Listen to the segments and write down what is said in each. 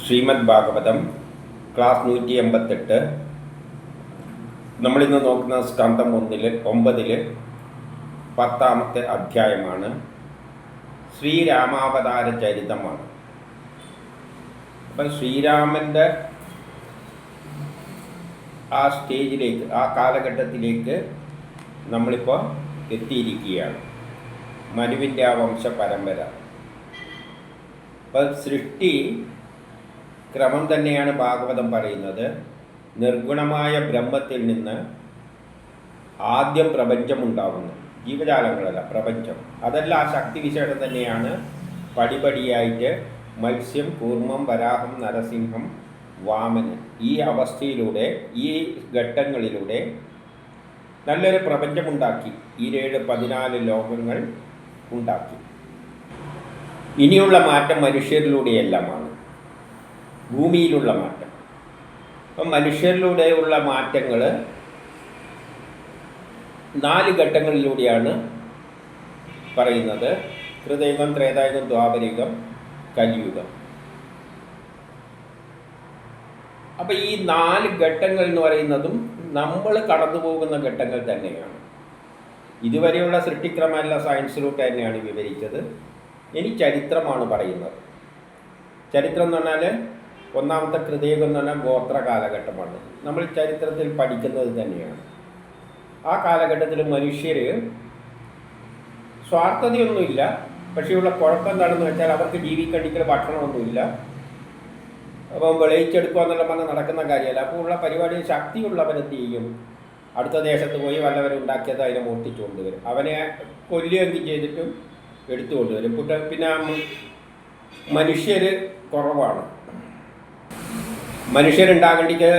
Shrimad Bhagavatam class 188. നമ്മളിന്ന് നോക്കുന്ന സ്കന്ധം 9 10-ാമത്തെ അധ്യായമാണ്. ശ്രീരാമാവതാര ചരിതമാണ്. അപ്പം ശ്രീരാമൻ്റെ ആ സ്റ്റേജിലേക്ക്, ആ കാലഘട്ടത്തിലേക്ക് നമ്മളിപ്പോൾ എത്തിയിരിക്കുകയാണ്. മനുവിൻ്റെ ആ വംശ പരമ്പര. അപ്പം സൃഷ്ടി ക്രമം തന്നെയാണ് ഭാഗവതം പറയുന്നത്. നിർഗുണമായ ബ്രഹ്മത്തിൽ നിന്ന് ആദ്യം പ്രപഞ്ചമുണ്ടാകുന്നു. ജീവജാലങ്ങളല്ല, പ്രപഞ്ചം. അതെല്ലാം ആ ശക്തിവിശേഷം തന്നെയാണ് പടിപടിയായിട്ട് മത്സ്യം, കൂർമ്മം, വരാഹം, നരസിംഹം, വാമനൻ, ഈ അവസ്ഥയിലൂടെ, ഈ ഘട്ടങ്ങളിലൂടെ നല്ലൊരു പ്രപഞ്ചമുണ്ടാക്കി. 14 ലോകങ്ങൾ ഉണ്ടാക്കി. ഇനിയുള്ള മാറ്റം മനുഷ്യരിലൂടെയെല്ലാമാണ്, ഭൂമിയിലുള്ള മാറ്റം. അപ്പം മനുഷ്യരിലൂടെയുള്ള മാറ്റങ്ങൾ 4 ഘട്ടങ്ങളിലൂടെയാണ് പറയുന്നത്. കൃതയുഗം, ത്രേതായുഗം, ദ്വാപരയുഗം, കലിയുഗം. അപ്പം ഈ 4 ഘട്ടങ്ങൾ എന്ന് പറയുന്നതും നമ്മൾ കടന്നു പോകുന്ന ഘട്ടങ്ങൾ തന്നെയാണ്. ഇതുവരെയുള്ള സൃഷ്ടിക്രമമല്ല സയൻസിലൂടെ തന്നെയാണ് വിവരിച്ചത്. ഇനി ചരിത്രമാണ് പറയുന്നത്. ചരിത്രം എന്ന് പറഞ്ഞാൽ ഒന്നാമത്തെ കൃതയുഗം എന്ന് പറഞ്ഞാൽ ഗോത്ര കാലഘട്ടമാണ്. നമ്മൾ ചരിത്രത്തിൽ പഠിക്കുന്നത് തന്നെയാണ്. ആ കാലഘട്ടത്തിൽ മനുഷ്യർ സ്വാർത്ഥതയൊന്നുമില്ല. പക്ഷേ ഉള്ള കുഴപ്പം എന്താണെന്ന് വെച്ചാൽ അവർക്ക് ജീവിക്കണ്ടിക്കൽ ഭക്ഷണമൊന്നുമില്ല. അപ്പം വിളയിച്ചെടുക്കുക എന്നുള്ള പറഞ്ഞാൽ നടക്കുന്ന കാര്യമല്ല. അപ്പോൾ ഉള്ള പരിപാടി ശക്തിയുള്ളവരെന്ത് ചെയ്യും? അടുത്ത ദേശത്ത് പോയി വല്ലവരും ഉണ്ടാക്കിയത് അതിനെ മോഷ്ടിച്ചു കൊണ്ടുവരും. അവനെ കൊല്ലുകയെങ്കിൽ ചെയ്തിട്ടും എടുത്തു കൊണ്ടുവരും. പിന്നെ മനുഷ്യർ കുറവാണ്. മനുഷ്യരുണ്ടാകേണ്ടിക്ക്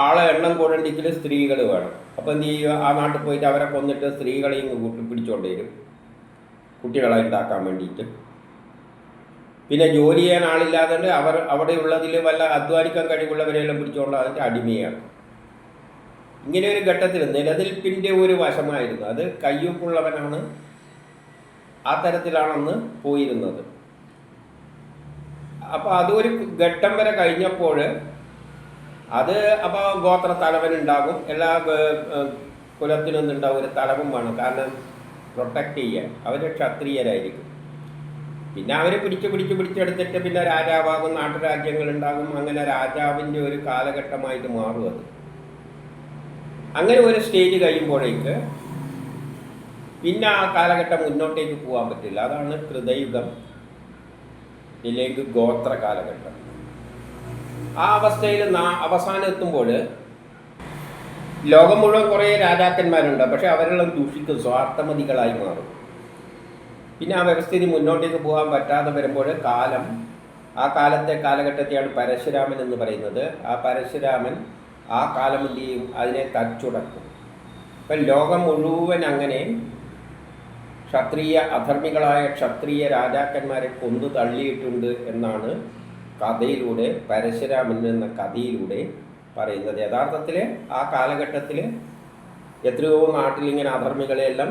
ആളെ എണ്ണം കൂടേണ്ടിക്കൽ സ്ത്രീകൾ വേണം. അപ്പോൾ എന്ത് ചെയ്യുക? ആ നാട്ടിൽ പോയിട്ട് അവരെ കൊന്നിട്ട് സ്ത്രീകളെയും പിടിച്ചുകൊണ്ട് വരും, കുട്ടികളെ ഉണ്ടാക്കാൻ വേണ്ടിയിട്ട്. പിന്നെ ജോലി ചെയ്യാൻ ആളില്ലാതെ അവിടെ ഉള്ളതിൽ വല്ല അധ്വാനിക്കാൻ കഴിവുള്ളവരെല്ലാം പിടിച്ചുകൊണ്ട് അതിൻ്റെ അടിമയാണ്. ഇങ്ങനെ ഒരു ഘട്ടത്തിൽ നിലനിൽപ്പിൻ്റെ ഒരു വശമായിരുന്നു അത്. കയ്യൊപ്പുള്ളവനാണ് ആ തരത്തിലാണെന്ന് പോയിരുന്നത്. അപ്പോൾ അതൊരു ഘട്ടം വരെ കഴിഞ്ഞപ്പോൾ അപ്പോൾ ഗോത്ര തലവനുണ്ടാകും. എല്ലാ കുലത്തിനും ഉണ്ടാവും ഒരു തലവൻ വേണം. കാരണം പ്രൊട്ടക്റ്റ് ചെയ്യാൻ അവർ ക്ഷത്രിയരായിരിക്കും. പിന്നെ അവർ പിടിച്ചെടുത്തിട്ട് പിന്നെ രാജാവാകും, നാട്ടുരാജ്യങ്ങളുണ്ടാകും. അങ്ങനെ രാജാവിൻ്റെ ഒരു കാലഘട്ടമായിട്ട് മാറും അത്. അങ്ങനെ ഒരു സ്റ്റേജ് കഴിയുമ്പോഴേക്ക് പിന്നെ ആ കാലഘട്ടം മുന്നോട്ടേക്ക് പോകാൻ പറ്റില്ല. അതാണ് കൃതയുഗം, ഇല്ലെങ്കിൽ ഗോത്ര കാലഘട്ടം. ആ അവസ്ഥയിൽ അവസാനം എത്തുമ്പോൾ ലോകം മുഴുവൻ കുറേ രാജാക്കന്മാരുണ്ട്. പക്ഷെ അവരെല്ലാം ദൂഷിക്കും, സ്വാർത്ഥമതികളായി മാറും. പിന്നെ ആ വ്യവസ്ഥിതി മുന്നോട്ടേക്ക് പോകാൻ പറ്റാതെ വരുമ്പോൾ ആ കാലഘട്ടത്തെയാണ് പരശുരാമൻ എന്ന് പറയുന്നത്. ആ പരശുരാമൻ ആ കാലം എന്ത് ചെയ്യും? അതിനെ തച്ചുടക്കും. ഇപ്പം ലോകം മുഴുവൻ അങ്ങനെ അധർമ്മികളായ ക്ഷത്രിയ രാജാക്കന്മാരെ കൊന്നു തള്ളിയിട്ടുണ്ട് എന്നാണ് കഥയിലൂടെ, പരശുരാമൻ എന്ന കഥയിലൂടെ പറയുന്നത്. യഥാർത്ഥത്തിൽ ആ കാലഘട്ടത്തിൽ എത്രയോ നാട്ടിലിങ്ങനെ അധർമ്മികളെയെല്ലാം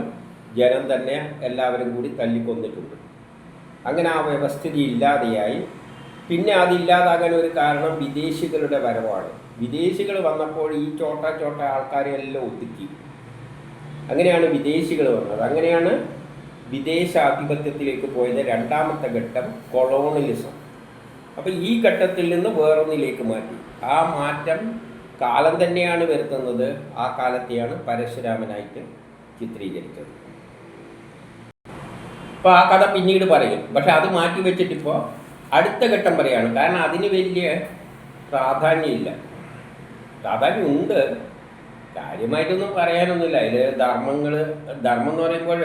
ജനം തന്നെ എല്ലാവരും കൂടി തല്ലിക്കൊന്നിട്ടുണ്ട്. അങ്ങനെ ആ വ്യവസ്ഥിതി ഇല്ലാതെയായി. പിന്നെ അതില്ലാതാകാൻ ഒരു കാരണം വിദേശികളുടെ വരവാണ്. വിദേശികൾ വന്നപ്പോൾ ഈ ചോട്ട ആൾക്കാരെ എല്ലാം ഒതുക്കി. അങ്ങനെയാണ് വിദേശികൾ വന്നത്. അങ്ങനെയാണ് വിദേശാധിപത്യത്തിലേക്ക് പോയത്. 2ാമത്തെ ഘട്ടം കൊളോണിയലിസം. അപ്പോൾ ഈ ഘട്ടത്തിൽ നിന്ന് വേറൊന്നിലേക്ക് മാറ്റി. ആ മാറ്റം കാലം തന്നെയാണ് വരുത്തുന്നത്. ആ കാലത്തെയാണ് പരശുരാമനായിട്ട് ചിത്രീകരിച്ചത്. അപ്പോൾ ആ കഥ പിന്നീട് പറയും. പക്ഷെ അത് മാറ്റി വെച്ചിട്ടിപ്പോൾ അടുത്ത ഘട്ടം പറയാണ്. കാരണം അതിന് വലിയ പ്രാധാന്യമില്ല. പ്രാധാന്യമുണ്ട്, കാര്യമായിട്ടൊന്നും പറയാനൊന്നുമില്ല. അതിൽ ധർമ്മം എന്ന് പറയുമ്പോൾ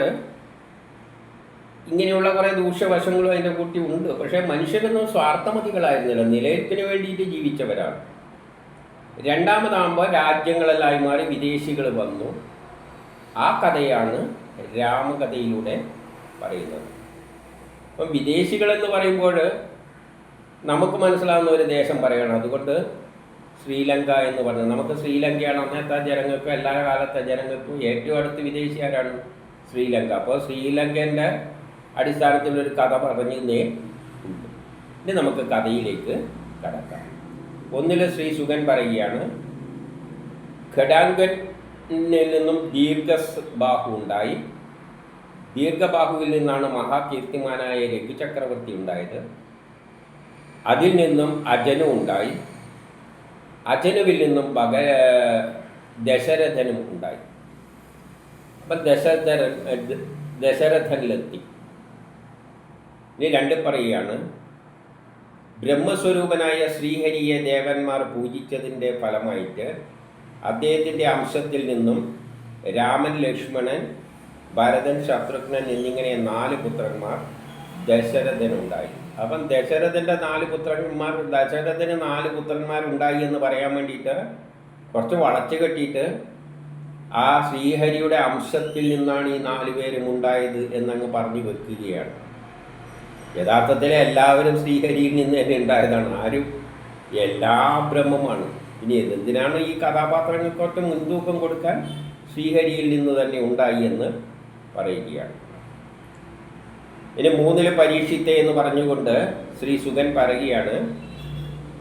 ഇങ്ങനെയുള്ള കുറേ ദൂഷ്യവശങ്ങളും അതിൻ്റെ കൂട്ടി ഉണ്ട്. പക്ഷേ മനുഷ്യരൊന്നും സ്വാർത്ഥമതികളായിരുന്നില്ല, നിലനിൽപ്പിന് വേണ്ടിയിട്ട് ജീവിച്ചവരാണ്. 2ാമതാകുമ്പോൾ രാജ്യങ്ങളെല്ലാം മാറി വിദേശികൾ വന്നു. ആ കഥയാണ് രാമകഥയിലൂടെ പറയുന്നത്. അപ്പം വിദേശികളെന്ന് പറയുമ്പോൾ നമുക്ക് മനസ്സിലാവുന്ന ഒരു ദേശം പറയണം. അതുകൊണ്ട് ശ്രീലങ്ക എന്ന് പറഞ്ഞത്, നമുക്ക് ശ്രീലങ്കയാണ് അന്നത്തെ ജനങ്ങൾക്കും എല്ലാ കാലത്തെ ജനങ്ങൾക്കും ഏറ്റവും അടുത്ത് വിദേശിയാരാണ്? ശ്രീലങ്ക. അപ്പോൾ ശ്രീലങ്കൻ്റെ അടിസ്ഥാനത്തിലൊരു കഥ പറഞ്ഞേ ഉണ്ട്. ഇനി നമുക്ക് കഥയിലേക്ക് കടക്കാം. ഒന്നിൽ ശ്രീ ശുകൻ പറയുകയാണ്, ഖഡാങ്കനിൽ നിന്നും ദീർഘബാഹു ഉണ്ടായി. ദീർഘബാഹുവിൽ നിന്നാണ് മഹാകീർത്തിമാനായ രഘുചക്രവർത്തി ഉണ്ടായത്. അതിൽ നിന്നും അജനു ഉണ്ടായി. അജനുവിൽ നിന്നും ദശരഥനും ഉണ്ടായി. അപ്പം ദശരഥനിലെത്തി. ഇനി രണ്ട് പറയുകയാണ്, ബ്രഹ്മസ്വരൂപനായ ശ്രീഹരിയെ ദേവന്മാർ പൂജിച്ചതിൻ്റെ ഫലമായിട്ട് അദ്ദേഹത്തിൻ്റെ അംശത്തിൽ നിന്നും രാമൻ, ലക്ഷ്മണൻ, ഭരതൻ, ശത്രുഘ്നൻ എന്നിങ്ങനെ 4 പുത്രന്മാർ ദശരഥനുണ്ടായി. അപ്പം ദശരഥന് 4 പുത്രന്മാരുണ്ടായി എന്ന് പറയാൻ വേണ്ടിയിട്ട് കുറച്ച് വളച്ചു കെട്ടിയിട്ട് ആ ശ്രീഹരിയുടെ അംശത്തിൽ നിന്നാണ് ഈ 4 പേരും ഉണ്ടായത് എന്നങ്ങ് പറഞ്ഞു വെക്കുകയാണ്. യഥാർത്ഥത്തിൽ എല്ലാവരും ശ്രീഹരിയിൽ നിന്ന് തന്നെ ഉണ്ടായതാണ്. ആരും എല്ലാ ബ്രഹ്മമാണ്. ഇനി എന്തിനാണ് ഈ കഥാപാത്രങ്ങൾക്കൊക്കെ മുൻതൂക്കം കൊടുക്കാൻ? ശ്രീഹരിയിൽ നിന്ന് തന്നെ ഉണ്ടായി എന്ന് പറയുകയാണ്. ഇനി 3 പരീക്ഷിത്തെ എന്ന് പറഞ്ഞുകൊണ്ട് ശ്രീ ശുകൻ പറയുകയാണ്,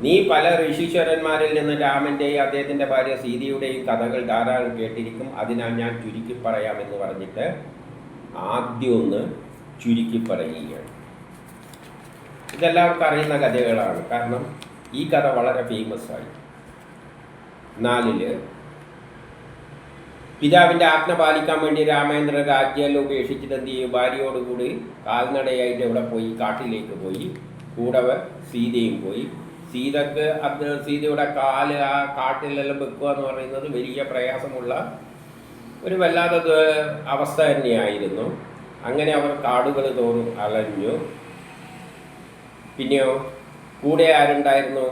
നീ പല ഋഷീശ്വരന്മാരിൽ നിന്ന് രാമൻ്റെയും അദ്ദേഹത്തിൻ്റെ ഭാര്യ സീതയുടെയും കഥകൾ ധാരാളം കേട്ടിരിക്കും, അതിനാൽ ഞാൻ ചുരുക്കി പറയാമെന്ന് പറഞ്ഞിട്ട് ആദ്യം ഒന്ന് ചുരുക്കി പറയുകയാണ്. ഇതെല്ലാവർക്കും അറിയുന്ന കഥകളാണ്. കാരണം ഈ കഥ വളരെ ഫേമസ് ആയി. 4 പിതാവിൻ്റെ ആജ്ഞ പാലിക്കാൻ വേണ്ടി രാമേന്ദ്ര രാജ്യമെല്ലാം ഉപേക്ഷിച്ചിട്ട് എന്ത് ചെയ്യും? ഭാര്യയോടുകൂടി കാൽനടയായിട്ട് എവിടെ പോയി? കാട്ടിലേക്ക് പോയി. കൂടെ സീതയും പോയി. സീതയുടെ കാല് ആ കാട്ടിലെല്ലാം വെക്കുക എന്ന് പറയുന്നത് വലിയ പ്രയാസമുള്ള ഒരു വല്ലാത്ത അവസ്ഥ തന്നെയായിരുന്നു. അങ്ങനെ അവർ കാടുകൾ തോറും അലഞ്ഞു. പിന്നെയോ കൂടെ ആരുണ്ടായിരുന്നു?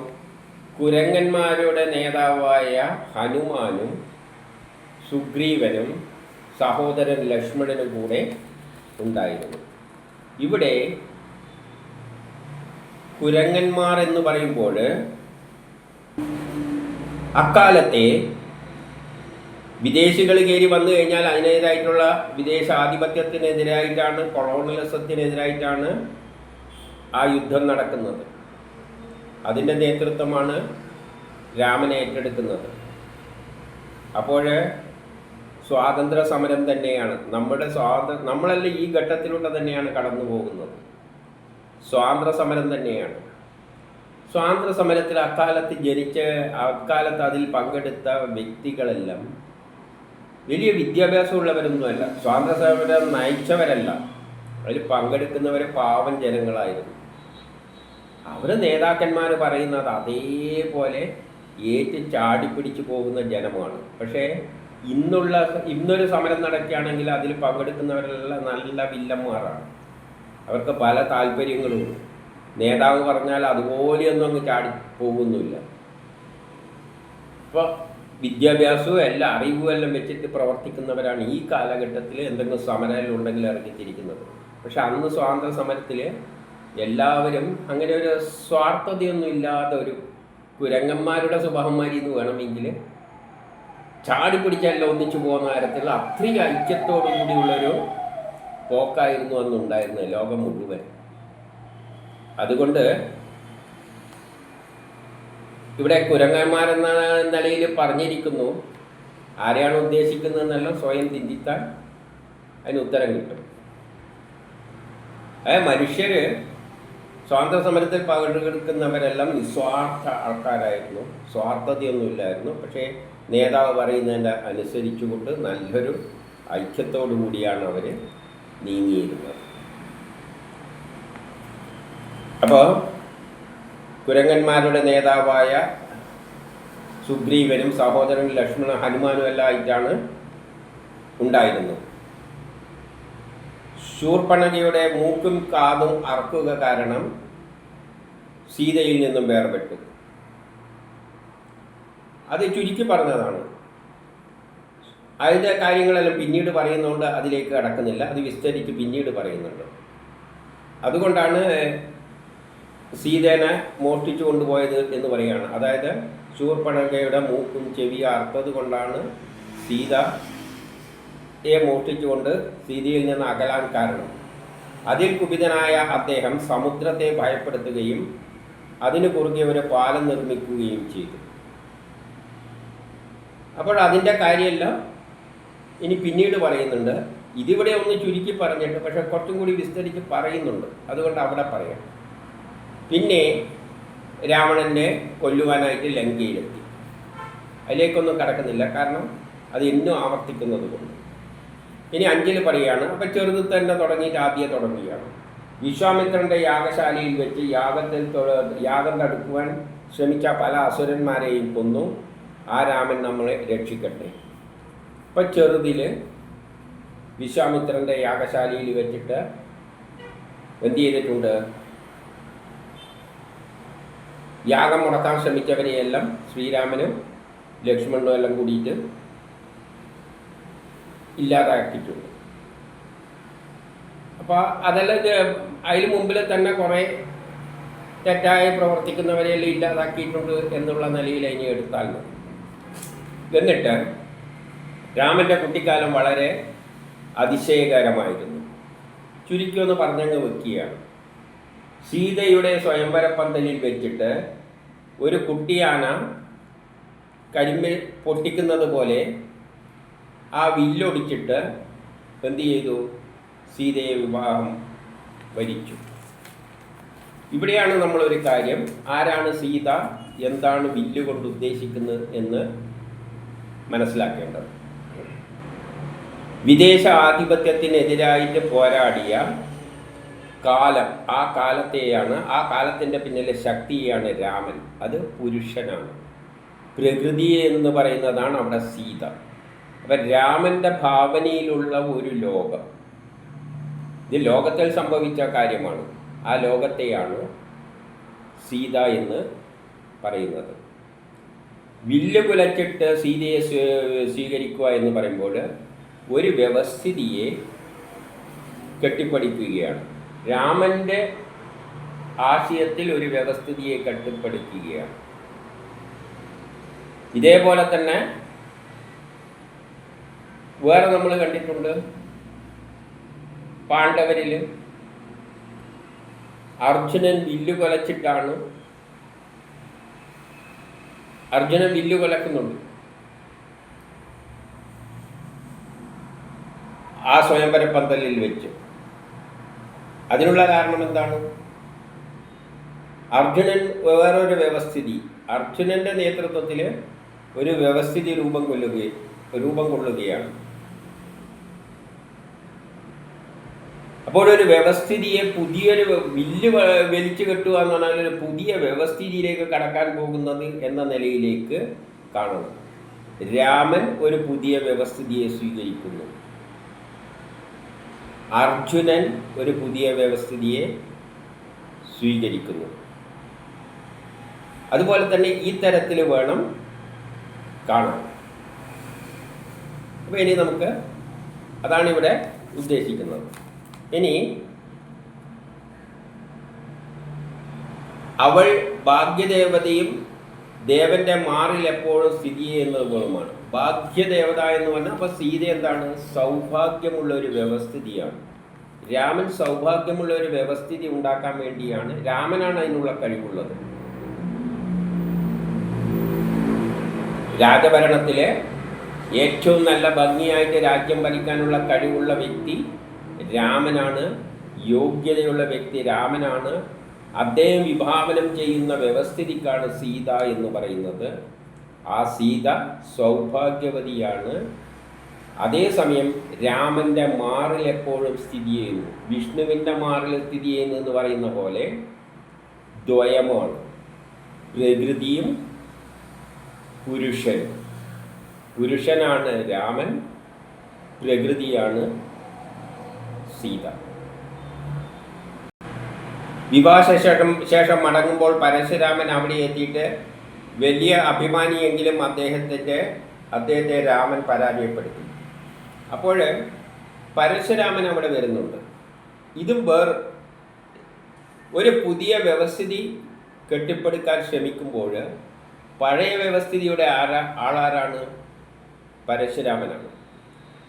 കുരങ്ങന്മാരുടെ നേതാവായ ഹനുമാനും സുഗ്രീവനും സഹോദരൻ ലക്ഷ്മണനും കൂടെ ഉണ്ടായിരുന്നു. ഇവിടെ കുരങ്ങന്മാർ എന്ന് പറയുമ്പോൾ അക്കാലത്തെ വിദേശികൾ കയറി വന്നു കഴിഞ്ഞാൽ അതിനെതിരായിട്ടുള്ള വിദേശ ആധിപത്യത്തിനെതിരായിട്ടാണ്, കൊളോണിയലിസത്തിനെതിരായിട്ടാണ് ആ യുദ്ധം നടക്കുന്നത്. അതിൻ്റെ നേതൃത്വമാണ് രാമൻ ഏറ്റെടുക്കുന്നത്. അപ്പോൾ സ്വാതന്ത്ര്യ സമരം തന്നെയാണ് നമ്മളെല്ലാം ഈ ഘട്ടത്തിലൂടെ തന്നെയാണ് കടന്നു പോകുന്നത്. സ്വാതന്ത്ര്യ സമരം തന്നെയാണ്. സ്വാതന്ത്ര്യ സമരത്തിൽ അക്കാലത്ത് അതിൽ പങ്കെടുത്ത വ്യക്തികളെല്ലാം വലിയ വിദ്യാഭ്യാസമുള്ളവരൊന്നുമല്ല, സ്വാതന്ത്ര്യ സമരം നയിച്ചവരല്ല. അതിൽ പങ്കെടുക്കുന്നവർ പാവം ജനങ്ങളായിരുന്നു. അവർ നേതാക്കന്മാർ പറയുന്നത് അതേപോലെ ഏറ്റ് ചാടിപ്പിടിച്ചു പോകുന്ന ജനമാണ്. പക്ഷേ ഇന്നൊരു സമരം നടക്കുകയാണെങ്കിൽ അതിൽ പങ്കെടുക്കുന്നവരെല്ലാം നല്ല വില്ലന്മാരാണ്. അവർക്ക് പല താല്പര്യങ്ങളുമുണ്ട്. നേതാവ് പറഞ്ഞാൽ അതുപോലെയൊന്നും അങ്ങ് ചാടി പോകുന്നില്ല. അപ്പോൾ വിദ്യാഭ്യാസവും എല്ലാ അറിവും എല്ലാം വെച്ചിട്ട് പ്രവർത്തിക്കുന്നവരാണ് ഈ കാലഘട്ടത്തിൽ എന്തെങ്കിലും സമരം ഉണ്ടെങ്കിൽ ഇറങ്ങിത്തിരിക്കുന്നത്. പക്ഷെ അന്ന് സ്വാതന്ത്ര്യ സമരത്തിൽ എല്ലാവരും അങ്ങനെ ഒരു സ്വാർത്ഥതയൊന്നും ഇല്ലാത്ത ഒരു കുരങ്ങന്മാരുടെ സ്വഭാവന്മാരി എന്ന് വേണമെങ്കിൽ ചാടിപ്പിടിച്ചെല്ലാം ഒന്നിച്ചു പോകുന്ന കാര്യത്തിലുള്ള അത്രയും ഐക്യത്തോടു കൂടിയുള്ളൊരു പോക്കായിരുന്നു അന്നുണ്ടായിരുന്നത് ലോകം മുഴുവൻ. അതുകൊണ്ട് ഇവിടെ കുരങ്ങന്മാരെന്ന നിലയിൽ പറഞ്ഞിരിക്കുന്നു. ആരെയാണ് ഉദ്ദേശിക്കുന്നതെന്നെല്ലാം സ്വയം ചിന്തിത്താൽ അതിന് ഉത്തരം കിട്ടും. മനുഷ്യർ സ്വാതന്ത്ര്യ സമരത്തിൽ പങ്കെടുക്കുന്നവരെല്ലാം നിസ്വാർത്ഥ ആൾക്കാരായിരുന്നു, സ്വാർത്ഥതയൊന്നുമില്ലായിരുന്നു. പക്ഷേ നേതാവ് പറയുന്നതിൻ്റെ അനുസരിച്ചുകൊണ്ട് നല്ലൊരു ഐക്യത്തോടു കൂടിയാണ് അവർ നീങ്ങിയിരുന്നത്. അപ്പോൾ കുരങ്ങന്മാരുടെ നേതാവായ സുഗ്രീവനും സഹോദരൻ ലക്ഷ്മണ ഹനുമാനും എല്ലാം ആയിട്ടാണ് ഉണ്ടായിരുന്നത്. ശൂർപ്പണഖയുടെ മൂക്കും കാതും അറക്കുക കാരണം സീതയിൽ നിന്നും വേർപെട്ടു. അത് ചുരുക്കി പറഞ്ഞതാണ്. അതിൻ്റെ കാര്യങ്ങളെല്ലാം പിന്നീട് പറയുന്നതുകൊണ്ട് അതിലേക്ക് കടക്കുന്നില്ല. അത് വിസ്തരിച്ച് പിന്നീട് പറയുന്നുണ്ട്. അതുകൊണ്ടാണ് സീതേനെ മോഷ്ടിച്ചു കൊണ്ടുപോയത് എന്ന് പറയുകയാണ്. അതായത് ശൂർപ്പണഖയുടെ മൂക്കും ചെവി അറുത്തത് കൊണ്ടാണ് സീതയെ മോഷ്ടിച്ചുകൊണ്ട് സീതയിൽ നിന്ന് അകലാൻ കാരണം. അതിൽ കുപിതനായ അദ്ദേഹം സമുദ്രത്തെ ഭയപ്പെടുത്തുകയും അതിന് കുറുകെ ഒരു പാലം നിർമ്മിക്കുകയും ചെയ്തു. അപ്പോൾ അതിൻ്റെ കാര്യമെല്ലാം ഇനി പിന്നീട് പറയുന്നുണ്ട്. ഇതിവിടെ ഒന്ന് ചുരുക്കി പറഞ്ഞിട്ട് പക്ഷെ കുറച്ചും കൂടി വിസ്തരിച്ച് പറയുന്നുണ്ട്, അതുകൊണ്ട് അവിടെ പറയാം. പിന്നെ രാവണനെ കൊല്ലുവാനായിട്ട് ലങ്കയിലെത്തി. അതിലേക്കൊന്നും കടക്കുന്നില്ല, കാരണം അത് ഇന്നും ആവർത്തിക്കുന്നത് കൊണ്ട്. ഇനി 5 പറയുകയാണ്. അപ്പം ചെറുത് തന്നെ തുടങ്ങിയിട്ട് ആദ്യം തുടങ്ങുകയാണ്. വിശ്വാമിത്രൻ്റെ യാഗശാലയിൽ വെച്ച് യാഗം തടുക്കുവാൻ ശ്രമിച്ച പല അസുരന്മാരെയും കൊന്നു. ആ രാമൻ നമ്മളെ രക്ഷിക്കട്ടെ. ഇപ്പം ചെറുതിൽ വിശ്വാമിത്രൻ്റെ യാഗശാലയിൽ വെച്ചിട്ട് എന്ത് ചെയ്തിട്ടുണ്ട്? യാഗം മുടക്കാൻ ശ്രമിച്ചവരെയെല്ലാം ശ്രീരാമനും ലക്ഷ്മണനും എല്ലാം കൂടിയിട്ട് ഇല്ലാതാക്കിയിട്ടുണ്ട്. അപ്പോൾ അതെല്ലാം അതിന് മുമ്പിൽ തന്നെ കുറേ തെറ്റായി പ്രവർത്തിക്കുന്നവരെയെല്ലാം ഇല്ലാതാക്കിയിട്ടുണ്ട് എന്നുള്ള നിലയിൽ ഇനി എടുത്താൽ മതി. എന്നിട്ട് രാമൻ്റെ കുട്ടിക്കാലം വളരെ അതിശയകരമായിരുന്നു. ചുരുക്കിയൊന്ന് പറഞ്ഞങ്ങ് വെക്കുകയാണ്. സീതയുടെ സ്വയംവര പന്തലിൽ വെച്ചിട്ട് ഒരു കുട്ടിയാന കരിമ്പ് പൊട്ടിക്കുന്നത് പോലെ ആ വില്ലൊടിച്ചിട്ട് എന്ത് ചെയ്തു? സീതയെ വിവാഹം വരിച്ചു. ഇവിടെയാണ് നമ്മളൊരു കാര്യം, ആരാണ് സീത, എന്താണ് വില്ല് കൊണ്ട് ഉദ്ദേശിക്കുന്നത് എന്ന് മനസ്സിലാക്കേണ്ടത്. വിദേശ ആധിപത്യത്തിനെതിരായിട്ട് പോരാടിയ കാലം, ആ കാലത്തെയാണ്, ആ കാലത്തിൻ്റെ പിന്നിലെ ശക്തിയാണ് രാമൻ. അത് പുരുഷനാണ്. പ്രകൃതി എന്ന് പറയുന്നതാണ് അവിടെ സീത. അപ്പം രാമൻ്റെ ഭാവനയിലുള്ള ഒരു ലോകം, ഇത് ലോകത്തിൽ സംഭവിച്ച കാര്യമാണ്. ആ ലോകത്തെയാണ് സീത എന്ന് പറയുന്നത്. വില്ല് കുലച്ചിട്ട് സീതയെ സ്വീകരിക്കുക എന്ന് പറയുമ്പോൾ ഒരു വ്യവസ്ഥിതിയെ കെട്ടിപ്പടുക്കുകയാണ്. രാമൻ്റെ ആശയത്തിൽ ഒരു വ്യവസ്ഥിതിയെ കെട്ടിപ്പടുക്കുകയാണ്. ഇതേപോലെ തന്നെ വേറെ നമ്മൾ കണ്ടിട്ടുണ്ട്. പാണ്ഡവരിൽ അർജുനൻ വില്ല് കൊലച്ചിട്ടാണ്, അർജുനൻ വില്ല് കൊലക്കുന്നുണ്ട്. ആ സ്വയംവര പന്തലിൽ വെച്ച്. അതിനുള്ള കാരണം എന്താണ്? അർജുനൻ വേറൊരു വ്യവസ്ഥിതി, അർജുനൻ്റെ നേതൃത്വത്തിൽ ഒരു വ്യവസ്ഥിതി രൂപം കൊള്ളുകയാണ്. അപ്പോൾ ഒരു വ്യവസ്ഥിതിയെ, പുതിയൊരു വില്ല് വലിച്ചു കെട്ടുക എന്ന് പറഞ്ഞാൽ ഒരു പുതിയ വ്യവസ്ഥിതിയിലേക്ക് കടക്കാൻ പോകുന്നത് എന്ന നിലയിലേക്ക് കാണണം. രാമൻ ഒരു പുതിയ വ്യവസ്ഥിതിയെ സ്വീകരിക്കുന്നു, അർജുനൻ ഒരു പുതിയ വ്യവസ്ഥിതിയെ സ്വീകരിക്കുന്നു. അതുപോലെ തന്നെ ഈ തരത്തിൽ വേണം കാണാൻ. അപ്പോൾ ഇനി നമുക്ക് അതാണ് ഇവിടെ ഉദ്ദേശിക്കുന്നത്. ഇനി അവൾ ഭാഗ്യദേവതയും ദേവന്റെ മാറിൽ എപ്പോഴും സ്ഥിതി ചെയ്യുന്നതുമാണ്. ഭാഗ്യദേവത എന്ന് പറഞ്ഞാൽ അപ്പോൾ സീത എന്താണ്? സൗഭാഗ്യമുള്ള ഒരു വ്യവസ്ഥിതിയാണ്. രാമൻ സൗഭാഗ്യമുള്ള ഒരു വ്യവസ്ഥിതി ഉണ്ടാക്കാൻ വേണ്ടിയാണ്, രാമനാണ് അതിനുള്ള കഴിവുള്ളത്. രാജഭരണത്തിലെ ഏറ്റവും നല്ല ഭംഗിയായിട്ട് രാജ്യം ഭരിക്കാനുള്ള കഴിവുള്ള വ്യക്തി രാമനാണ്. യോഗ്യതയുള്ള വ്യക്തി രാമനാണ്. അദ്ദേഹം വിഭാവനം ചെയ്യുന്ന വ്യവസ്ഥിതിക്കാണ് സീത എന്ന് പറയുന്നത്. ആ സീത സൗഭാഗ്യവതിയാണ്. അതേസമയം രാമൻ്റെ മാറിൽ എപ്പോഴും സ്ഥിതി ചെയ്യുന്നു. വിഷ്ണുവിൻ്റെ മാറിൽ സ്ഥിതി ചെയ്യുന്നു എന്ന് പറയുന്ന പോലെ ദ്വയമാണ്, പ്രകൃതിയും പുരുഷനും. പുരുഷനാണ് രാമൻ, പ്രകൃതിയാണ് സീത. വിവാഹശേഷം മടങ്ങുമ്പോൾ പരശുരാമൻ അവിടെ എത്തിയിട്ട് വലിയ അഭിമാനിയെങ്കിലും അദ്ദേഹത്തെ രാമൻ പരാജയപ്പെടുത്തി. അപ്പോൾ പരശുരാമൻ അവിടെ വരുന്നുണ്ട്. ഇതും ഒരു പുതിയ വ്യവസ്ഥിതി കെട്ടിപ്പടുക്കാൻ ശ്രമിക്കുമ്പോൾ പഴയ വ്യവസ്ഥിതിയുടെ ആളാരാണ്? പരശുരാമനാണ്.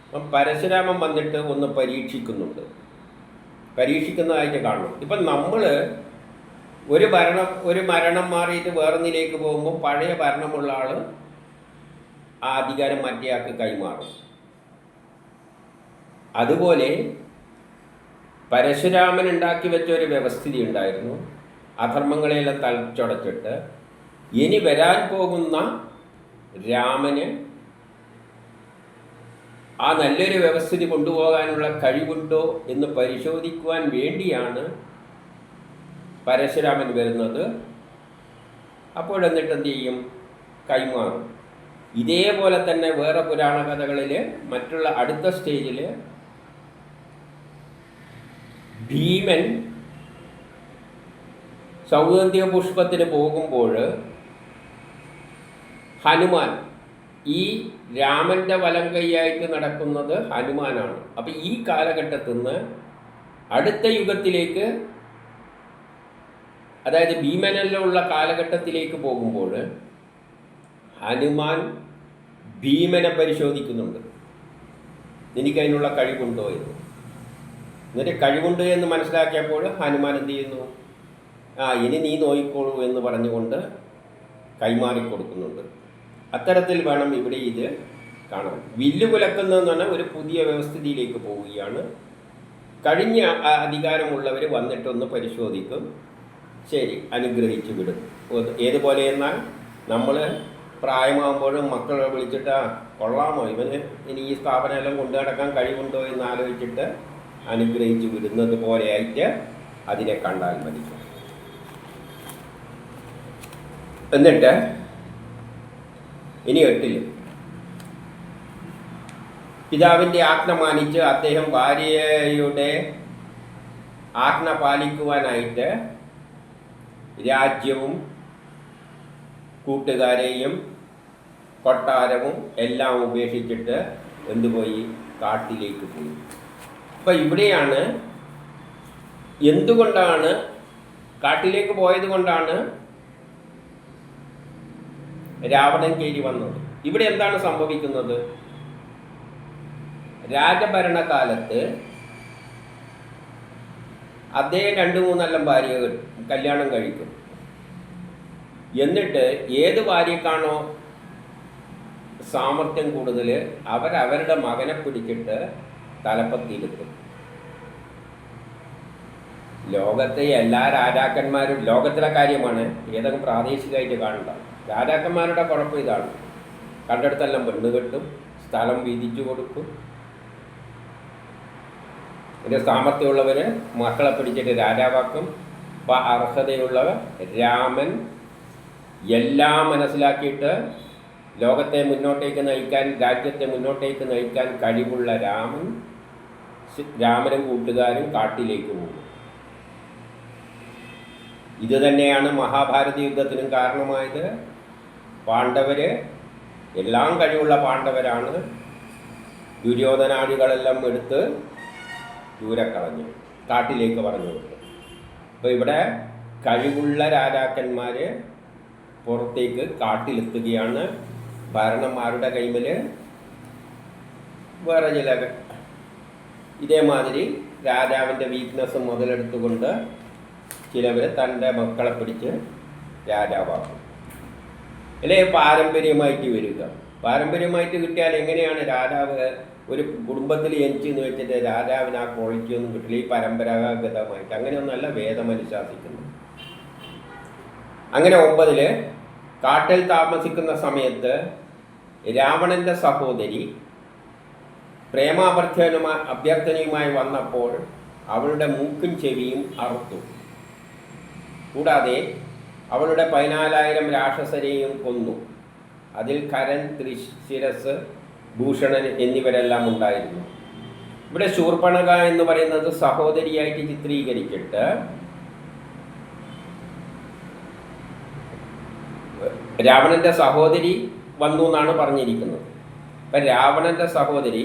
അപ്പം പരശുരാമൻ വന്നിട്ട് ഒന്ന് പരീക്ഷിക്കുന്നതായിട്ട് കാണണം. ഇപ്പം നമ്മൾ ഒരു മരണം മാറിയിട്ട് വേറൊന്നിലേക്ക് പോകുമ്പോൾ പഴയ ഭരണമുള്ള ആൾ ആ അധികാരം മറ്റേയാൾക്ക് കൈമാറും. അതുപോലെ പരശുരാമൻ ഉണ്ടാക്കി വെച്ച ഒരു വ്യവസ്ഥിതി ഉണ്ടായിരുന്നു. അധർമ്മങ്ങളെല്ലാം തലച്ചുടച്ചിട്ട് ഇനി വരാൻ പോകുന്ന രാമന് ആ നല്ലൊരു വ്യവസ്ഥിതി കൊണ്ടുപോകാനുള്ള കഴിവുണ്ടോ എന്ന് പരിശോധിക്കുവാൻ വേണ്ടിയാണ് പരശുരാമൻ വരുന്നത്. അപ്പോഴെന്നിട്ട് എന്ത് ചെയ്യും? കൈമാറും. ഇതേപോലെ തന്നെ വേറെ പുരാണ കഥകളിൽ മറ്റുള്ള അടുത്ത സ്റ്റേജിൽ ഭീമൻ സൗഗന്ധിക പുഷ്പത്തിന് പോകുമ്പോൾ ഹനുമാൻ, ഈ രാമൻ്റെ വലം കൈയായിട്ട് നടക്കുന്നത് ഹനുമാനാണ്. അപ്പം ഈ കാലഘട്ടത്തിൽ നിന്ന് അടുത്ത യുഗത്തിലേക്ക്, അതായത് ഭീമനെല്ലാം ഉള്ള കാലഘട്ടത്തിലേക്ക് പോകുമ്പോൾ ഹനുമാൻ ഭീമനെ പരിശോധിക്കുന്നുണ്ട്, എനിക്കതിനുള്ള കഴിവുണ്ടോ എന്ന്. എന്നിട്ട് കഴിവുണ്ട് എന്ന് മനസ്സിലാക്കിയപ്പോൾ ഹനുമാൻ എന്ത് ചെയ്യുന്നു? ഇനി നീ നോയിക്കോളൂ എന്ന് പറഞ്ഞുകൊണ്ട് കൈമാറിക്കൊടുക്കുന്നുണ്ട്. അത്തരത്തിൽ വേണം ഇവിടെ ഇത് കാണാൻ. വില്ല് കുലക്കുന്നതെന്ന് പറഞ്ഞാൽ ഒരു പുതിയ വ്യവസ്ഥിതിയിലേക്ക് പോവുകയാണ്. കഴിഞ്ഞ അധികാരമുള്ളവർ വന്നിട്ടൊന്ന് പരിശോധിക്കും, ശരി, അനുഗ്രഹിച്ചു വിടും. ഏതുപോലെ എന്നാൽ നമ്മൾ പ്രായമാകുമ്പോഴും മക്കളെ വിളിച്ചിട്ട് കൊള്ളാമോ, ഇവന് ഇനി ഈ സ്ഥാപനം എല്ലാം കൊണ്ടു നടക്കാൻ കഴിവുണ്ടോ എന്ന് ആലോചിച്ചിട്ട് അനുഗ്രഹിച്ചു വിടുന്നത് പോലെയായിട്ട് അതിനെ കണ്ടാൽ മതി. എന്നിട്ട് ഇനി 8 പിതാവിൻ്റെ ആജ്ഞ മാനിച്ച് അദ്ദേഹം ഭാര്യയുടെ ആജ്ഞ പാലിക്കുവാനായിട്ട് രാജ്യവും കൂട്ടുകാരെയും കൊട്ടാരവും എല്ലാം ഉപേക്ഷിച്ചിട്ട് എന്തുപോയി? കാട്ടിലേക്ക് പോയി. അപ്പം ഇവിടെയാണ് എന്തുകൊണ്ടാണ് കാട്ടിലേക്ക് പോയത് കൊണ്ടാണ് രാവണൻ കയറി വന്നത്. ഇവിടെ എന്താണ് സംഭവിക്കുന്നത്? രാജഭരണകാലത്ത് അദ്ദേഹം 2-3 ഭാര്യകൾ കല്യാണം കഴിക്കും. എന്നിട്ട് ഏത് ഭാര്യക്കാണോ സാമർത്ഥ്യം കൂടുതൽ അവരവരുടെ മകനെ പിടിച്ചിട്ട് തലപ്പത്തിയിലെത്തും. ലോകത്തെ എല്ലാ രാജാക്കന്മാരും, ലോകത്തിലെ കാര്യമാണ്, ഏതെങ്കിലും പ്രാദേശികമായിട്ട് കാണണ്ട. രാജാക്കന്മാരുടെ കുഴപ്പം ഇതാണ്, കണ്ടെടുത്തെല്ലാം പെണ്ണ് കെട്ടും, സ്ഥലം വീതിച്ചു കൊടുക്കും. ഇതിൻ്റെ സാമർത്ഥ്യമുള്ളവർ മക്കളെ പിടിച്ചിട്ട് രാജാവാക്കും. അപ്പം അർഹതയുള്ളവർ രാമൻ എല്ലാം മനസ്സിലാക്കിയിട്ട് ലോകത്തെ മുന്നോട്ടേക്ക് നയിക്കാൻ, രാജ്യത്തെ മുന്നോട്ടേക്ക് നയിക്കാൻ കഴിവുള്ള രാമനും കൂട്ടുകാരും കാട്ടിലേക്ക് പോകും. ഇത് തന്നെയാണ് മഹാഭാരത യുദ്ധത്തിനും കാരണമായത്. പാണ്ഡവര്, എല്ലാം കഴിവുള്ള പാണ്ഡവരാണ് ദുര്യോധനാദികളെല്ലാം എടുത്ത് ദൂരെ കളഞ്ഞു, കാട്ടിലേക്ക് പറഞ്ഞു വിട്ടു. അപ്പോൾ ഇവിടെ കഴിവുള്ള രാജാക്കന്മാർ പുറത്തേക്ക് കാട്ടിലെത്തുകയാണ്. ഭരണന്മാരുടെ കൈമിൽ വേറെ ചില ഇതേമാതിരി രാജാവിൻ്റെ വീക്ക്നെസ് മുതലെടുത്തുകൊണ്ട് ചിലവർ തൻ്റെ മക്കളെ പിടിച്ച് രാജാവാക്കും. അല്ലേ പാരമ്പര്യമായിട്ട് വരിക. പാരമ്പര്യമായിട്ട് കിട്ടിയാൽ എങ്ങനെയാണ് രാജാവ് ഒരു കുടുംബത്തിൽ ജനിച്ചെന്ന് വെച്ചിട്ട് രാജാവിന് ആ ക്വാളിറ്റി ഒന്നും കിട്ടില്ല. ഈ പരമ്പരാഗതമായിട്ട് അങ്ങനെയൊന്നല്ല വേദം അനുശാസിക്കുന്നു. അങ്ങനെ 9 കാട്ടിൽ താമസിക്കുന്ന സമയത്ത് രാവണൻ്റെ സഹോദരി അഭ്യർത്ഥനയുമായി വന്നപ്പോൾ അവളുടെ മൂക്കും ചെവിയും അറുത്തു. കൂടാതെ അവളുടെ 14,000 രാക്ഷസരെയും കൊന്നു. അതിൽ കരൻ, ത്രിശിരസ്, ഭൂഷണൻ എന്നിവരെല്ലാം ഉണ്ടായിരുന്നു. ഇവിടെ ശൂർപ്പണഖ എന്ന് പറയുന്നത് സഹോദരിയായിട്ട് ചിത്രീകരിച്ചിട്ട് രാവണൻ്റെ സഹോദരി വന്നു എന്നാണ് പറഞ്ഞിരിക്കുന്നത്. അപ്പം രാവണൻ്റെ സഹോദരി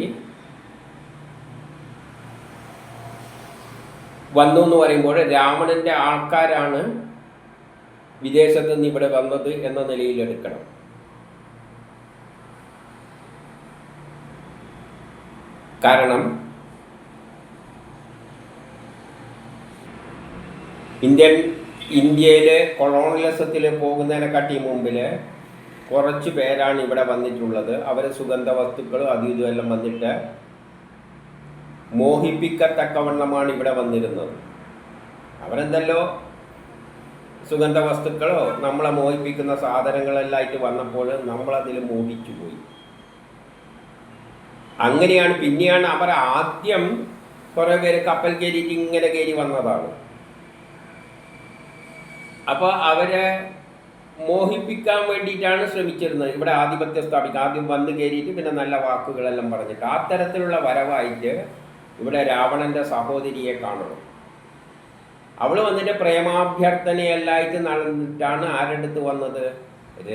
വന്നു എന്ന് പറയുമ്പോൾ രാവണൻ്റെ ആൾക്കാരാണ് വിദേശത്ത് നിന്ന് ഇവിടെ വന്നത് എന്ന നിലയിൽ എടുക്കണം. കാരണം ഇന്ത്യൻ ഇന്ത്യയിൽ കൊളോണിയലിസത്തിൽ പോകുന്നതിനെക്കാട്ടി മുമ്പിൽ കുറച്ച് പേരാണ് ഇവിടെ വന്നിട്ടുള്ളത്. അവർ സുഗന്ധ വസ്തുക്കളും അതും ഇതുമെല്ലാം വന്നിട്ട് മോഹിപ്പിക്കത്തക്കവണ്ണമാണ് ഇവിടെ വന്നിരുന്നത്. അവരെന്തല്ലോ സുഗന്ധ വസ്തുക്കളോ നമ്മളെ മോഹിപ്പിക്കുന്ന സാധനങ്ങളെല്ലാം ആയിട്ട് വന്നപ്പോൾ നമ്മളതിൽ മോഹിച്ചു പോയി. അങ്ങനെയാണ് പിന്നെയാണ് അവർ ആദ്യം കുറേ പേര് കപ്പൽ കയറിയിട്ട് ഇങ്ങനെ കയറി വന്നതാണ്. അപ്പോൾ അവരെ മോഹിപ്പിക്കാൻ വേണ്ടിയിട്ടാണ് ശ്രമിച്ചിരുന്നത്, ഇവിടെ ആധിപത്യം സ്ഥാപിക്കുക. ആദ്യം വന്ന് കയറിയിട്ട് പിന്നെ നല്ല വാക്കുകളെല്ലാം പറഞ്ഞിട്ട് ആ തരത്തിലുള്ള വരവായിട്ട് ഇവിടെ രാവണൻ്റെ സഹോദരിയെ കാണണം. അവൾ വന്നിട്ട് പ്രേമാഭ്യർത്ഥനയെല്ലായിട്ട് നടന്നിട്ടാണ് ആരുടെ അടുത്ത് വന്നത്?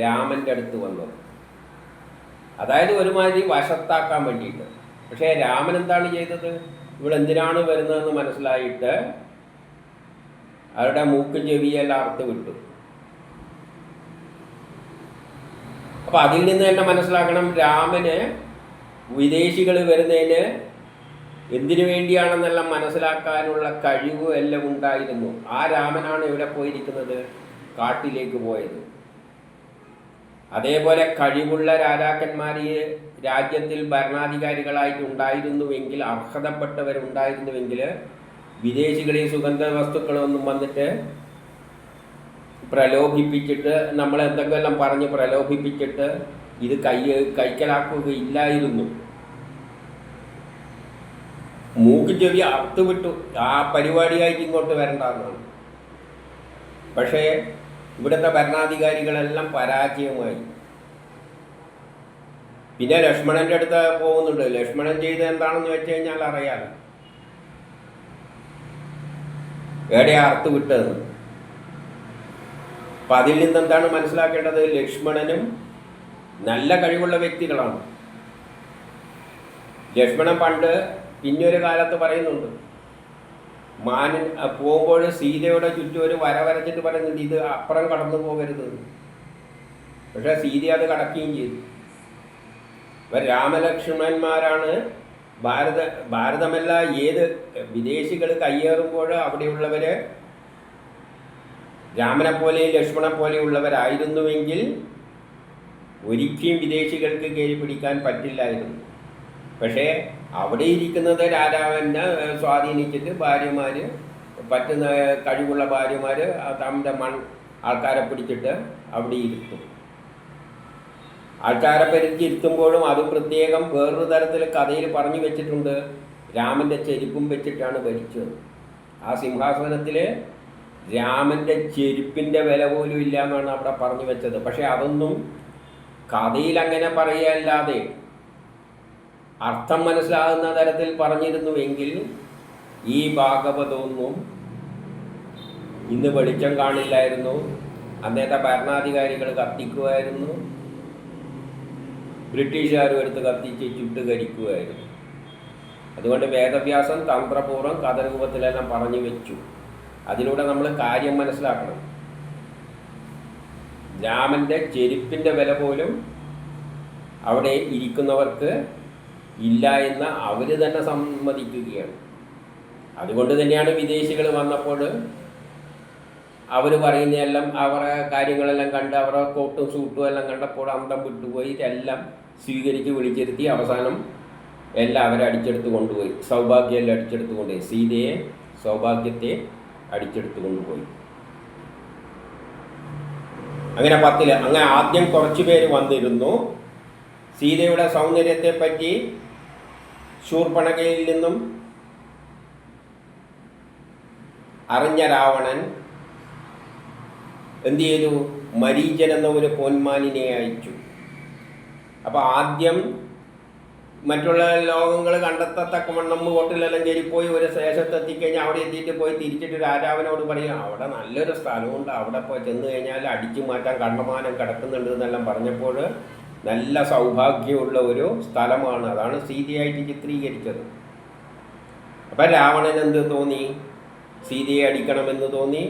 രാമൻ്റെ അടുത്ത് വന്നത്. അതായത് ഒരുമാതിരി വശത്താക്കാൻ വേണ്ടിയിട്ട്. പക്ഷേ രാമൻ എന്താണ് ചെയ്തത്? ഇവളെന്തിനാണ് വരുന്നതെന്ന് മനസ്സിലായിട്ട് അവരുടെ മൂക്കും ചെവിയെല്ലാം അറുത്ത് വിട്ടു. അപ്പം അതിൽ നിന്ന് തന്നെ മനസ്സിലാക്കണം, രാമന് വിദേശികൾ വരുന്നതിന് എന്തിനു വേണ്ടിയാണെന്നെല്ലാം മനസ്സിലാക്കാനുള്ള കഴിവ് എല്ലാം ഉണ്ടായിരുന്നു. ആ രാമനാണ് ഇവിടെ പോയിരിക്കുന്നത്, കാട്ടിലേക്ക് പോയത്. അതേപോലെ കഴിവുള്ള രാജാക്കന്മാർ രാജ്യത്തിൽ ഭരണാധികാരികളായിട്ട് ഉണ്ടായിരുന്നുവെങ്കിൽ, അർഹതപ്പെട്ടവരുണ്ടായിരുന്നുവെങ്കിൽ വിദേശികളെ സുഗന്ധ വസ്തുക്കളൊന്നും വന്നിട്ട് പ്രലോഭിപ്പിച്ചിട്ട് നമ്മളെന്തെങ്കിലും പറഞ്ഞ് പ്രലോഭിപ്പിച്ചിട്ട് ഇത് കൈക്കലാക്കുകയില്ലായിരുന്നു. മൂക്ക് ചെവി അറുത്തുവിട്ടു. ആ പരിപാടിയായിട്ട് ഇങ്ങോട്ട് വരണ്ടെന്നാണ്. പക്ഷേ ഇവിടുത്തെ ഭരണാധികാരികളെല്ലാം പരാജയമായി. പിന്നെ ലക്ഷ്മണൻ്റെ അടുത്ത് പോകുന്നുണ്ട്. ലക്ഷ്മണൻ ചെയ്ത് എന്താണെന്ന് വെച്ച് കഴിഞ്ഞാൽ അറിയാലോ, എവിടെയാ അറുത്ത് വിട്ടതെന്ന്. അപ്പം അതിൽ നിന്ന് എന്താണ് മനസ്സിലാക്കേണ്ടത്? ലക്ഷ്മണനും നല്ല കഴിവുള്ള വ്യക്തികളാണ്. ലക്ഷ്മണൻ പണ്ട് പിന്നൊരു കാലത്ത് പറയുന്നുണ്ട്, മാനൻ പോകുമ്പോൾ സീതയുടെ ചുറ്റും ഒരു വര വരച്ചിട്ട് പറയുന്നുണ്ട്, ഇത് അപ്പുറം കടന്നു പോകരുത്. പക്ഷേ സീത അത് കടക്കുകയും ചെയ്തു. ഇവർ രാമലക്ഷ്മണന്മാരാണ്. ഭാരതമല്ല, ഏത് വിദേശികൾ കയ്യേറുമ്പോൾ അവിടെയുള്ളവർ രാമനെ പോലെയും ലക്ഷ്മണനെ പോലെയുള്ളവരായിരുന്നുവെങ്കിൽ ഒരിക്കലും വിദേശികൾക്ക് കയറി പിടിക്കാൻ പറ്റില്ലായിരുന്നു. പക്ഷേ അവിടെ ഇരിക്കുന്നത് രാജാവിനെ സ്വാധീനിച്ചിട്ട് ഭാര്യമാർ, പറ്റുന്ന കഴിവുള്ള ഭാര്യമാർ തമ്മിൻ്റെ ആൾക്കാരെ പിടിച്ചിട്ട് അവിടെ ഇരുത്തും. ആൾക്കാരെ ഇരുത്തുമ്പോഴും അത് പ്രത്യേകം വേറൊരു തരത്തിൽ കഥയിൽ പറഞ്ഞു വെച്ചിട്ടുണ്ട്. രാമൻ്റെ ചെരുപ്പും വെച്ചിട്ടാണ് ഭരിച്ചത്. ആ സിംഹാസനത്തിൽ രാമൻ്റെ ചെരുപ്പിൻ്റെ വില പോലും ഇല്ല എന്നാണ് അവിടെ പറഞ്ഞു വെച്ചത്. പക്ഷേ അതൊന്നും കഥയിൽ അങ്ങനെ പറയുകയല്ലാതെ അർത്ഥം മനസ്സിലാകുന്ന തരത്തിൽ പറഞ്ഞിരുന്നുവെങ്കിൽ ഈ ഭാഗവതമൊന്നും ഇന്ന് വെളിച്ചം കാണില്ലായിരുന്നു. അന്നത്തെ ഭരണാധികാരികൾ കത്തിക്കുമായിരുന്നു, ബ്രിട്ടീഷുകാരും എടുത്ത് കത്തിച്ച് ചുട്ട് കരിക്കുമായിരുന്നു. അതുകൊണ്ട് വേദവ്യാസൻ തന്ത്രപൂർവ്വം കഥരൂപത്തിലെല്ലാം പറഞ്ഞു വെച്ചു. അതിലൂടെ നമ്മൾ കാര്യം മനസ്സിലാക്കണം. രാമൻ്റെ ചെരുപ്പിൻ്റെ വില പോലും അവിടെ ഇരിക്കുന്നവർക്ക് ഇല്ല എന്ന് അവർ തന്നെ സമ്മതിക്കുകയാണ്. അതുകൊണ്ട് തന്നെയാണ് വിദേശികൾ വന്നപ്പോൾ അവർ പറയുന്നതെല്ലാം, അവരുടെ കാര്യങ്ങളെല്ലാം കണ്ട് അവരുടെ കോട്ടും സൂട്ടും എല്ലാം കണ്ടപ്പോൾ അന്തം വിട്ടുപോയി എല്ലാം സ്വീകരിച്ച് വിളിച്ചിരുത്തി അവസാനം എല്ലാം അവരെ അടിച്ചെടുത്ത് കൊണ്ടുപോയി. സൗഭാഗ്യമെല്ലാം അടിച്ചെടുത്ത് കൊണ്ടുപോയി. സീതയെ, സൗഭാഗ്യത്തെ അടിച്ചെടുത്ത് കൊണ്ടുപോയി. അങ്ങനെ 10 അങ്ങനെ ആദ്യം കുറച്ച് പേര് വന്നിരുന്നു. സീതയുടെ സൗന്ദര്യത്തെപ്പറ്റി ശൂർപ്പണഖയിൽ നിന്നും അറിഞ്ഞ രാവണൻ എന്തു ചെയ്തു? മരീചൻ എന്ന ഒരു പൊന്മാനിനെ അയച്ചു. അപ്പോൾ ആദ്യം മറ്റുള്ള ലോകങ്ങൾ കണ്ടെത്തത്തക്കവണ്ണം ഹോട്ടലെല്ലാം കയറിപ്പോയി ഒരു ശേഷത്തെത്തിക്കഴിഞ്ഞാൽ അവിടെ എത്തിയിട്ട് പോയി തിരിച്ചിട്ട് രാജാവിനോട് പറയും, അവിടെ നല്ലൊരു സ്ഥലമുണ്ട്, അവിടെ പോയി ചെന്ന് കഴിഞ്ഞാൽ അടിച്ചു മാറ്റാൻ കണ്ടമാനം കിടക്കുന്നുണ്ട് എന്നെല്ലാം പറഞ്ഞപ്പോൾ നല്ല സൗഭാഗ്യമുള്ള ഒരു സ്ഥലമാണ്. അതാണ് സീതയായിട്ട് ചിത്രീകരിച്ചത്. അപ്പം രാവണൻ എന്ത് തോന്നി? സീതയെ അടിക്കണമെന്ന് തോന്നി.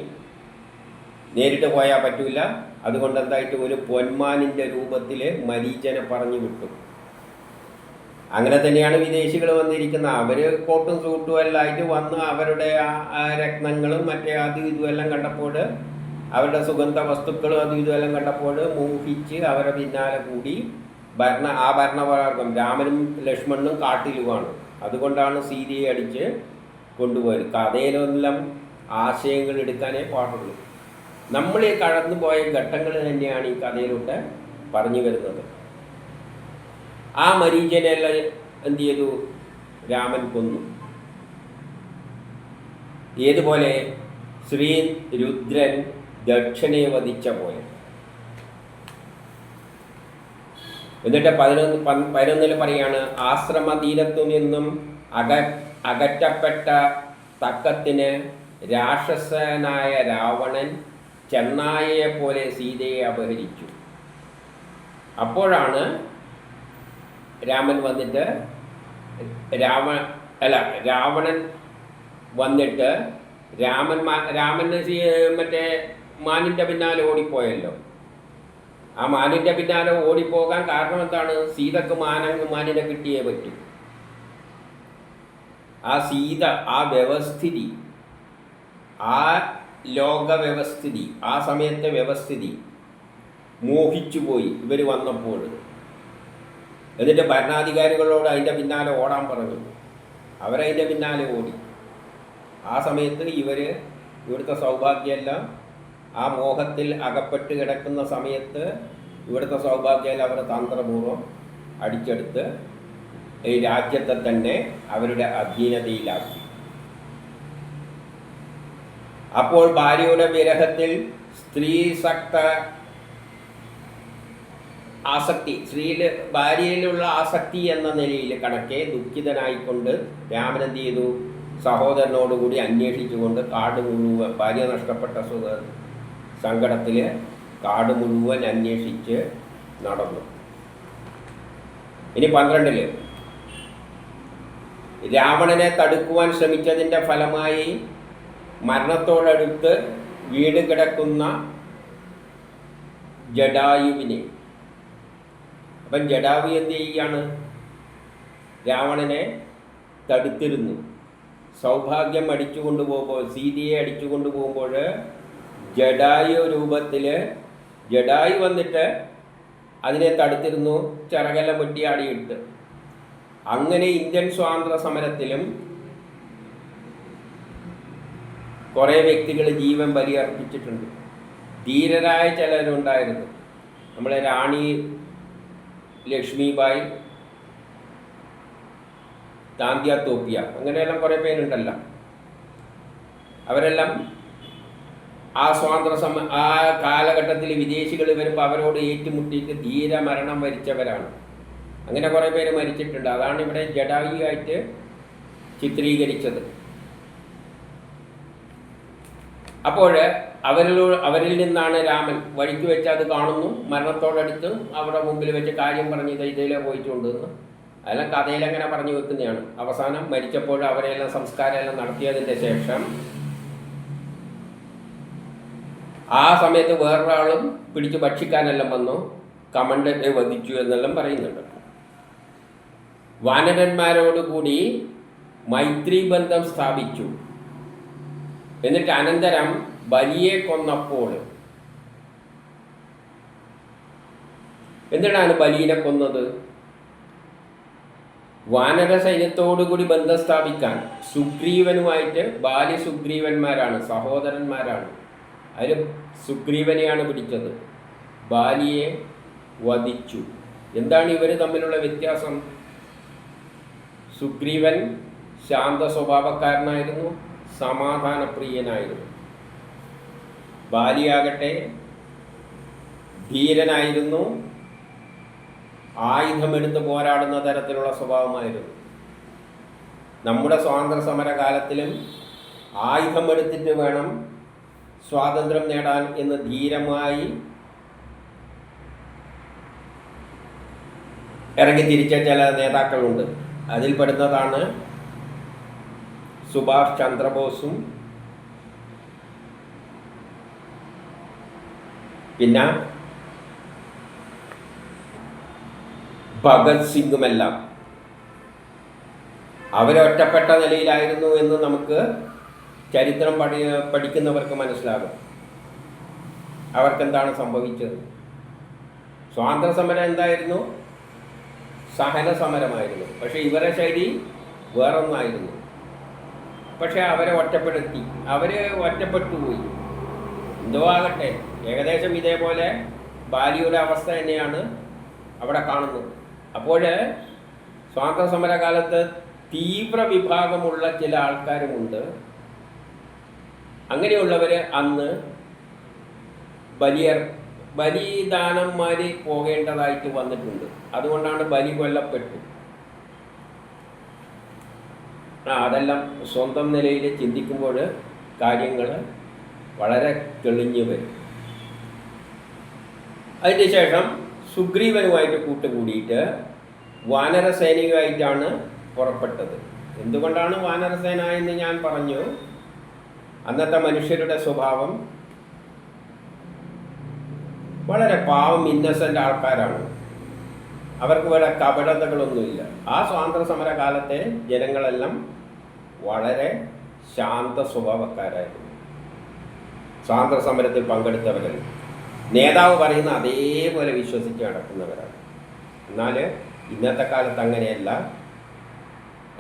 നേരിട്ട് പോയാൽ പറ്റില്ല. അതുകൊണ്ട് എന്തായിട്ട് ഒരു പൊന്മാനിൻ്റെ രൂപത്തിൽ മരീചനെ പറഞ്ഞു വിട്ടു. അങ്ങനെ തന്നെയാണ് വിദേശികൾ വന്നിരിക്കുന്നത്. അവർ കോട്ടും സൂട്ടും എല്ലാം ആയിട്ട് വന്ന് അവരുടെ രത്നങ്ങളും മറ്റേ അതും ഇതും എല്ലാം കണ്ടപ്പോൾ അവരുടെ സുഗന്ധ വസ്തുക്കളും അതും ഇതുമെല്ലാം കണ്ടപ്പോൾ മോഹിച്ച് അവരെ പിന്നാലെ കൂടി ആ ഭരണവർഗം രാമനും ലക്ഷ്മണനും കാട്ടിലുമാണ്. അതുകൊണ്ടാണ് സീതയെ അടിച്ച് കൊണ്ടുപോയത്. കഥയിലെല്ലാം ആശയങ്ങൾ എടുക്കാനേ പാടുള്ളൂ. നമ്മൾ ഈ കടന്നുപോയ ഘട്ടങ്ങൾ തന്നെയാണ് ഈ കഥയിലൂടെ പറഞ്ഞു വരുന്നത്. ആ മരീചനെല്ലാം എന്ത് ചെയ്തു? രാമൻ കൊന്നു. ഏതുപോലെ? ശ്രീ രുദ്രൻ ദക്ഷനെ വധിച്ച പോലെ. എന്നിട്ട് 11 പറയാണ്, ആശ്രമതീരത്തു നിന്നും അകറ്റപ്പെട്ട തക്കത്തിന് രാക്ഷസനായ രാവണൻ ചെന്നായയെ പോലെ സീതയെ അപഹരിച്ചു. അപ്പോഴാണ് രാമൻ വന്നിട്ട് രാവണൻ വന്നിട്ട് രാമന് മറ്റേ മാനിൻ്റെ പിന്നാലെ ഓടിപ്പോയല്ലോ. ആ മാനിൻ്റെ പിന്നാലെ ഓടിപ്പോകാൻ കാരണം എന്താണ്? സീതക്ക് മാനിനെ കിട്ടിയേ പറ്റൂ. ആ സീത, ആ വ്യവസ്ഥിതി, ആ ലോക വ്യവസ്ഥിതി, ആ സമയത്തെ വ്യവസ്ഥിതി മോഹിച്ചുപോയി ഇവർ വന്നപ്പോൾ. എന്നിട്ട് ഭരണാധികാരികളോട് അതിൻ്റെ പിന്നാലെ ഓടാൻ പറഞ്ഞു. അവരതിൻ്റെ പിന്നാലെ ഓടി. ആ സമയത്ത് ഇവിടുത്തെ സൗഭാഗ്യമെല്ലാം ആ മോഹത്തിൽ അകപ്പെട്ട് കിടക്കുന്ന സമയത്ത് ഇവിടുത്തെ സൗഭാഗ്യമെല്ലാം അവർ തന്ത്രപൂർവ്വം അടിച്ചെടുത്ത് ഈ രാജ്യത്തെ തന്നെ അവരുടെ അധീനതയിലാക്കി. അപ്പോൾ ഭാര്യയുടെ വിരഹത്തിൽ സ്ത്രീസക്ത ആസക്തി, ഭാര്യയിലുള്ള ആസക്തി എന്ന നിലയിൽ കണക്കെ ദുഃഖിതനായിക്കൊണ്ട് രാമൻ എന്ത് ചെയ്തു? സഹോദരനോടുകൂടി അന്വേഷിച്ചുകൊണ്ട് കാട് മുഴുവൻ, ഭാര്യ നഷ്ടപ്പെട്ട സങ്കടത്തിൽ കാട് മുഴുവൻ അന്വേഷിച്ച് നടന്നു. ഇനി 12 രാവണനെ തടുക്കുവാൻ ശ്രമിച്ചതിൻ്റെ ഫലമായി മരണത്തോടടുത്ത് വീട് കിടക്കുന്ന ജടായുവിനെ, അപ്പം ജടായു എന്ത് ചെയ്യാണ്? രാവണനെ തടുത്തിരുന്നു. സൗഭാഗ്യം അടിച്ചുകൊണ്ടു പോകുമ്പോൾ, സീതയെ അടിച്ചുകൊണ്ടു പോകുമ്പോൾ ജടായു രൂപത്തിൽ ജടായു വന്നിട്ട് അതിനെ തടുത്തിരുന്നു, ചിറകെല്ലാം വെട്ടിയാടിയിട്ട്. അങ്ങനെ ഇന്ത്യൻ സ്വാതന്ത്ര്യ സമരത്തിലും കുറേ വ്യക്തികൾ ജീവൻ ബലിയർപ്പിച്ചിട്ടുണ്ട്. ധീരരായ ചിലരുണ്ടായിരുന്നു. നമ്മളെ റാണി ലക്ഷ്മിബായി, താന്ത്യ തോപ്പിയ, അങ്ങനെയെല്ലാം കുറേ പേരുണ്ടല്ലോ. അവരെല്ലാം ആ കാലഘട്ടത്തിൽ വിദേശികൾ വരുമ്പോൾ അവരോട് ഏറ്റുമുട്ടിയിട്ട് ധീരമരണം വരിച്ചവരാണ്. അങ്ങനെ കുറേ പേര് മരിച്ചിട്ടുണ്ട്. അതാണ് ഇവിടെ ജടായുവായിട്ട് ചിത്രീകരിച്ചത്. അപ്പോൾ അവരിൽ നിന്നാണ് രാമൻ വഴിക്ക് വെച്ച് അത് കാണുന്നു, മരണത്തോടടുത്ത് അവരുടെ മുമ്പിൽ വെച്ച് കാര്യം പറഞ്ഞ് ഇതിലേ പോയിട്ടുണ്ടെന്ന്. അതെല്ലാം കഥയിലങ്ങനെ പറഞ്ഞു വെക്കുന്നതാണ്. അവസാനം മരിച്ചപ്പോൾ അവരെല്ലാം സംസ്കാരമെല്ലാം നടത്തിയതിൻ്റെ ശേഷം ആ സമയത്ത് വേറൊരാളും പിടിച്ച് ഭക്ഷിക്കാനെല്ലാം വന്നു, കമണ്ടനെ വധിച്ചു എന്നെല്ലാം പറയുന്നുണ്ട്. വാനരന്മാരോടുകൂടി മൈത്രി ബന്ധം സ്ഥാപിച്ചു. എന്നിട്ട് അനന്തരം ബലിയെ കൊന്നപ്പോൾ, എന്തിനാണ് ബലിയെ കൊന്നത്? വാനര സൈന്യത്തോടുകൂടി ബന്ധം സ്ഥാപിക്കാൻ. സുഗ്രീവനുമായിട്ട് ബാല്യ സുഗ്രീവന്മാരാണ്, സഹോദരന്മാരാണ്. അതിൽ സുഗ്രീവനെയാണ് പിടിച്ചത്, ബാലിയെ വധിച്ചു. എന്താണ് ഇവർ തമ്മിലുള്ള വ്യത്യാസം? സുഗ്രീവൻ ശാന്ത സ്വഭാവക്കാരനായിരുന്നു, സമാധാനപ്രിയനായിരുന്നു. ബാലിയാകട്ടെ ധീരനായിരുന്നു, ആയുധമെടുത്ത് പോരാടുന്ന തരത്തിലുള്ള സ്വഭാവമായിരുന്നു. നമ്മുടെ സ്വാതന്ത്ര്യ സമര കാലത്തിലും ആയുധമെടുത്തിട്ട് വേണം സ്വാതന്ത്ര്യം നേടാൻ എന്ന് ധീരമായി ഇറങ്ങി തിരിച്ച ചില നേതാക്കളുണ്ട്. അതിൽപ്പെടുന്നതാണ് സുഭാഷ് ചന്ദ്രബോസും പിന്നെ ഭഗത് സിംഗുമെല്ലാം. അവരൊറ്റപ്പെട്ട നിലയിലായിരുന്നു എന്ന് നമുക്ക് ചരിത്രം പഠിക്കുന്നവർക്ക് മനസ്സിലാകും. അവർക്കെന്താണ് സംഭവിച്ചത്? സ്വാതന്ത്ര്യ സമരം എന്തായിരുന്നു? സഹന സമരമായിരുന്നു. പക്ഷെ ഇവരെ ശൈലി വേറൊന്നായിരുന്നു. പക്ഷെ അവരെ ഒറ്റപ്പെടുത്തി, ഒറ്റപ്പെട്ടു പോയി. എന്തോ ആകട്ടെ, ഏകദേശം ഇതേപോലെ ബാലിയുടെ അവസ്ഥ തന്നെയാണ് അവിടെ കാണുന്നത്. അപ്പോൾ സ്വാതന്ത്ര്യ സമരകാലത്ത് തീവ്ര വിഭാഗമുള്ള ചില ആൾക്കാരുമുണ്ട്. അങ്ങനെയുള്ളവർ അന്ന് ബലിദാനന്മാർ പോകേണ്ടതായിട്ട് വന്നിട്ടുണ്ട്. അതുകൊണ്ടാണ് ബലി കൊല്ലപ്പെട്ടു. അതെല്ലാം സ്വന്തം നിലയിൽ ചിന്തിക്കുമ്പോൾ കാര്യങ്ങൾ വളരെ തെളിഞ്ഞു വരും. അതിന് ശേഷം സുഗ്രീവനുമായിട്ട് കൂട്ടുകൂടിയിട്ട് വാനരസേനയുമായിട്ടാണ് പുറപ്പെട്ടത്. എന്തുകൊണ്ടാണ് വാനരസേന എന്ന് ഞാൻ പറഞ്ഞു. അന്നത്തെ മനുഷ്യരുടെ സ്വഭാവം വളരെ പാവം ഇന്നസെൻ്റ് ആൾക്കാരാണ്. അവർക്ക് വേറെ കപടതകളൊന്നുമില്ല. ആ സ്വാതന്ത്ര്യ സമര കാലത്തെ ജനങ്ങളെല്ലാം വളരെ ശാന്ത സ്വഭാവക്കാരായിരുന്നു. സ്വാതന്ത്ര്യ സമരത്തിൽ പങ്കെടുത്തവരെല്ലാം നേതാവ് പറയുന്ന അതേപോലെ വിശ്വസിച്ച് നടക്കുന്നവരാണ്. എന്നാൽ ഇന്നത്തെ കാലത്ത് അങ്ങനെയല്ല.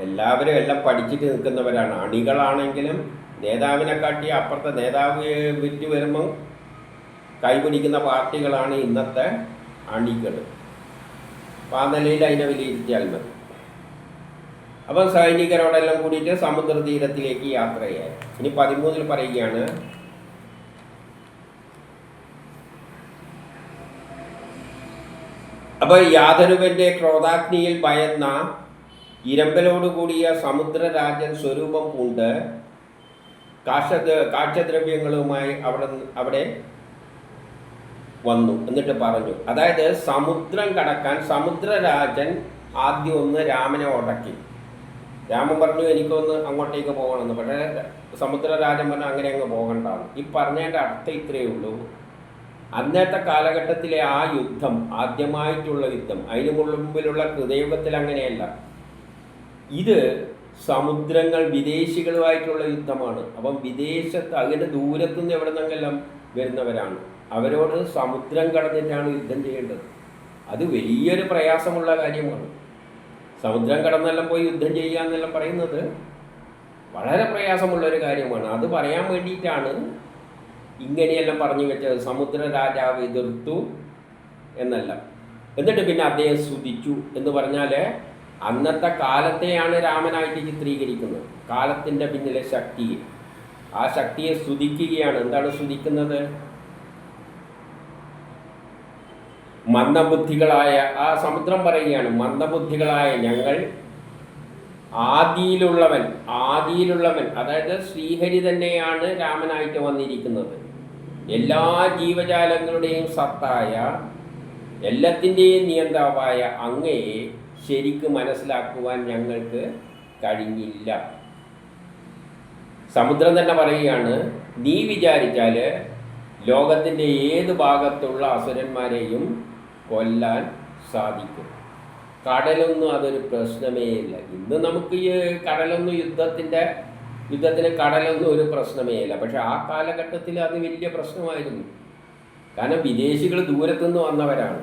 എല്ലാവരും എല്ലാം പഠിച്ചിട്ട് നിൽക്കുന്നവരാണ്. അണികളാണെങ്കിലും നേതാവിനെക്കാട്ടി അപ്പുറത്തെ നേതാവ് വിറ്റ് വരുമ്പം കൈപിടിക്കുന്ന പാർട്ടികളാണ് ഇന്നത്തെ അണികൾ. അപ്പം ആ നിലയിൽ അതിനെ വിലയിരുത്തിയാൽ മതി. അപ്പം സൈനികരോടെല്ലാം കൂടിയിട്ട് സമുദ്രതീരത്തിലേക്ക് യാത്രയായി. ഇനി 13 പറയുകയാണ്, അപ്പോൾ യാതൊരുവന്റെ ക്രോധാഗ്നിയിൽ ഭയന്ന ഇരമ്പലോടുകൂടിയ സമുദ്രരാജൻ സ്വരൂപം പൂണ്ട് കാഴ്ചദ്രവ്യങ്ങളുമായി അവിടെ വന്നു. എന്നിട്ട് പറഞ്ഞു, അതായത് സമുദ്രം കടക്കാൻ സമുദ്രരാജൻ ആദ്യം ഒന്ന് രാമനെ ഉടക്കി. രാമൻ പറഞ്ഞു എനിക്കൊന്ന് അങ്ങോട്ടേക്ക് പോകണമെന്ന്. പക്ഷേ സമുദ്രരാജൻ പറഞ്ഞു അങ്ങനെ അങ്ങ് പോകണ്ടാണ്. ഈ പറഞ്ഞതിൻ്റെ അർത്ഥം ഇത്രയേ ഉള്ളൂ. അന്നത്തെ കാലഘട്ടത്തിലെ ആ യുദ്ധം, ആദ്യമായിട്ടുള്ള യുദ്ധം, അതിന് മുമ്പിലുള്ള കൃതയുഗത്തിൽ അങ്ങനെയല്ല. ഇത് സമുദ്രങ്ങൾ വിദേശികളുമായിട്ടുള്ള യുദ്ധമാണ്. അപ്പം വിദേശത്ത് അതിൻ്റെ ദൂരത്തുനിന്ന് എവിടെ നിന്നെല്ലാം വരുന്നവരാണ്. അവരോട് സമുദ്രം കടന്നിട്ടാണ് യുദ്ധം ചെയ്യേണ്ടത്. അത് വലിയൊരു പ്രയാസമുള്ള കാര്യമാണ്. സമുദ്രം കടന്നെല്ലാം പോയി യുദ്ധം ചെയ്യുക എന്നെല്ലാം പറയുന്നത് വളരെ പ്രയാസമുള്ളൊരു കാര്യമാണ്. അത് പറയാൻ വേണ്ടിയിട്ടാണ് ഇങ്ങനെയെല്ലാം പറഞ്ഞു വെച്ചത്. സമുദ്ര രാജാവ് എതിർത്തു എന്നല്ല. എന്നിട്ട് പിന്നെ അദ്ദേഹം സ്തുതിച്ചു എന്ന് പറഞ്ഞാൽ അന്നത്തെ കാലത്തെയാണ് രാമനായിട്ട് ചിത്രീകരിക്കുന്നത്. കാലത്തിൻ്റെ പിന്നിലെ ശക്തിയെ, ആ ശക്തിയെ സ്തുതിക്കുകയാണ്. എന്താണ് സ്തുതിക്കുന്നത്? മന്ദബുദ്ധികളായ ആ സമുദ്രം പറയുകയാണ്, മന്ദബുദ്ധികളായ ഞങ്ങൾ ആദിയിലുള്ളവൻ അതായത് ശ്രീഹരി തന്നെയാണ് രാമനായിട്ട് വന്നിരിക്കുന്നത്. എല്ലാ ജീവജാലങ്ങളുടെയും സത്തായ, എല്ലാത്തിൻ്റെയും നിയന്താവായ അങ്ങയെ ശരിക്കും മനസ്സിലാക്കുവാൻ ഞങ്ങൾക്ക് കഴിഞ്ഞില്ല. സമുദ്രം തന്നെ പറയുകയാണ്, നീ വിചാരിച്ചാൽ ലോകത്തിൻ്റെ ഏത് ഭാഗത്തുള്ള അസുരന്മാരെയും കൊല്ലാൻ സാധിക്കും. കടലൊന്നും അതൊരു പ്രശ്നമേ ഇല്ല. ഇന്ന് നമുക്ക് ഈ കടലൊന്നും യുദ്ധത്തിന് കടലൊന്നും ഒരു പ്രശ്നമേ ഇല്ല. പക്ഷെ ആ കാലഘട്ടത്തിൽ അത് വലിയ പ്രശ്നമായിരുന്നു. കാരണം വിദേശികൾ ദൂരത്തുനിന്ന് വന്നവരാണ്.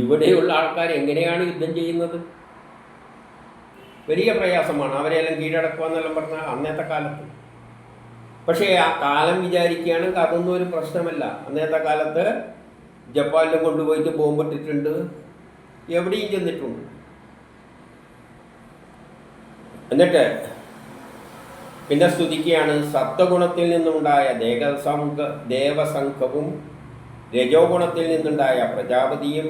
ഇവിടെയുള്ള ആൾക്കാർ എങ്ങനെയാണ് യുദ്ധം ചെയ്യുന്നത്? വലിയ പ്രയാസമാണ്. അവരെല്ലാം കീഴടക്കുക എന്നെല്ലാം പറഞ്ഞാൽ അന്നത്തെ കാലത്ത്. പക്ഷേ ആ കാലം വിചാരിക്കുകയാണെങ്കിൽ അതൊന്നും ഒരു പ്രശ്നമല്ല. അന്നത്തെ കാലത്ത് ജപ്പാനിലും കൊണ്ടുപോയിട്ട് ബോംബിട്ടിട്ടുണ്ട്, എവിടെയും ചെന്നിട്ടുണ്ട്. എന്നിട്ട് പിന്നെ സ്തുതിക്കുകയാണ്, സത്വഗുണത്തിൽ നിന്നുണ്ടായ ദേവസംഘവും രജോ ഗുണത്തിൽ നിന്നുണ്ടായ പ്രജാപതിയും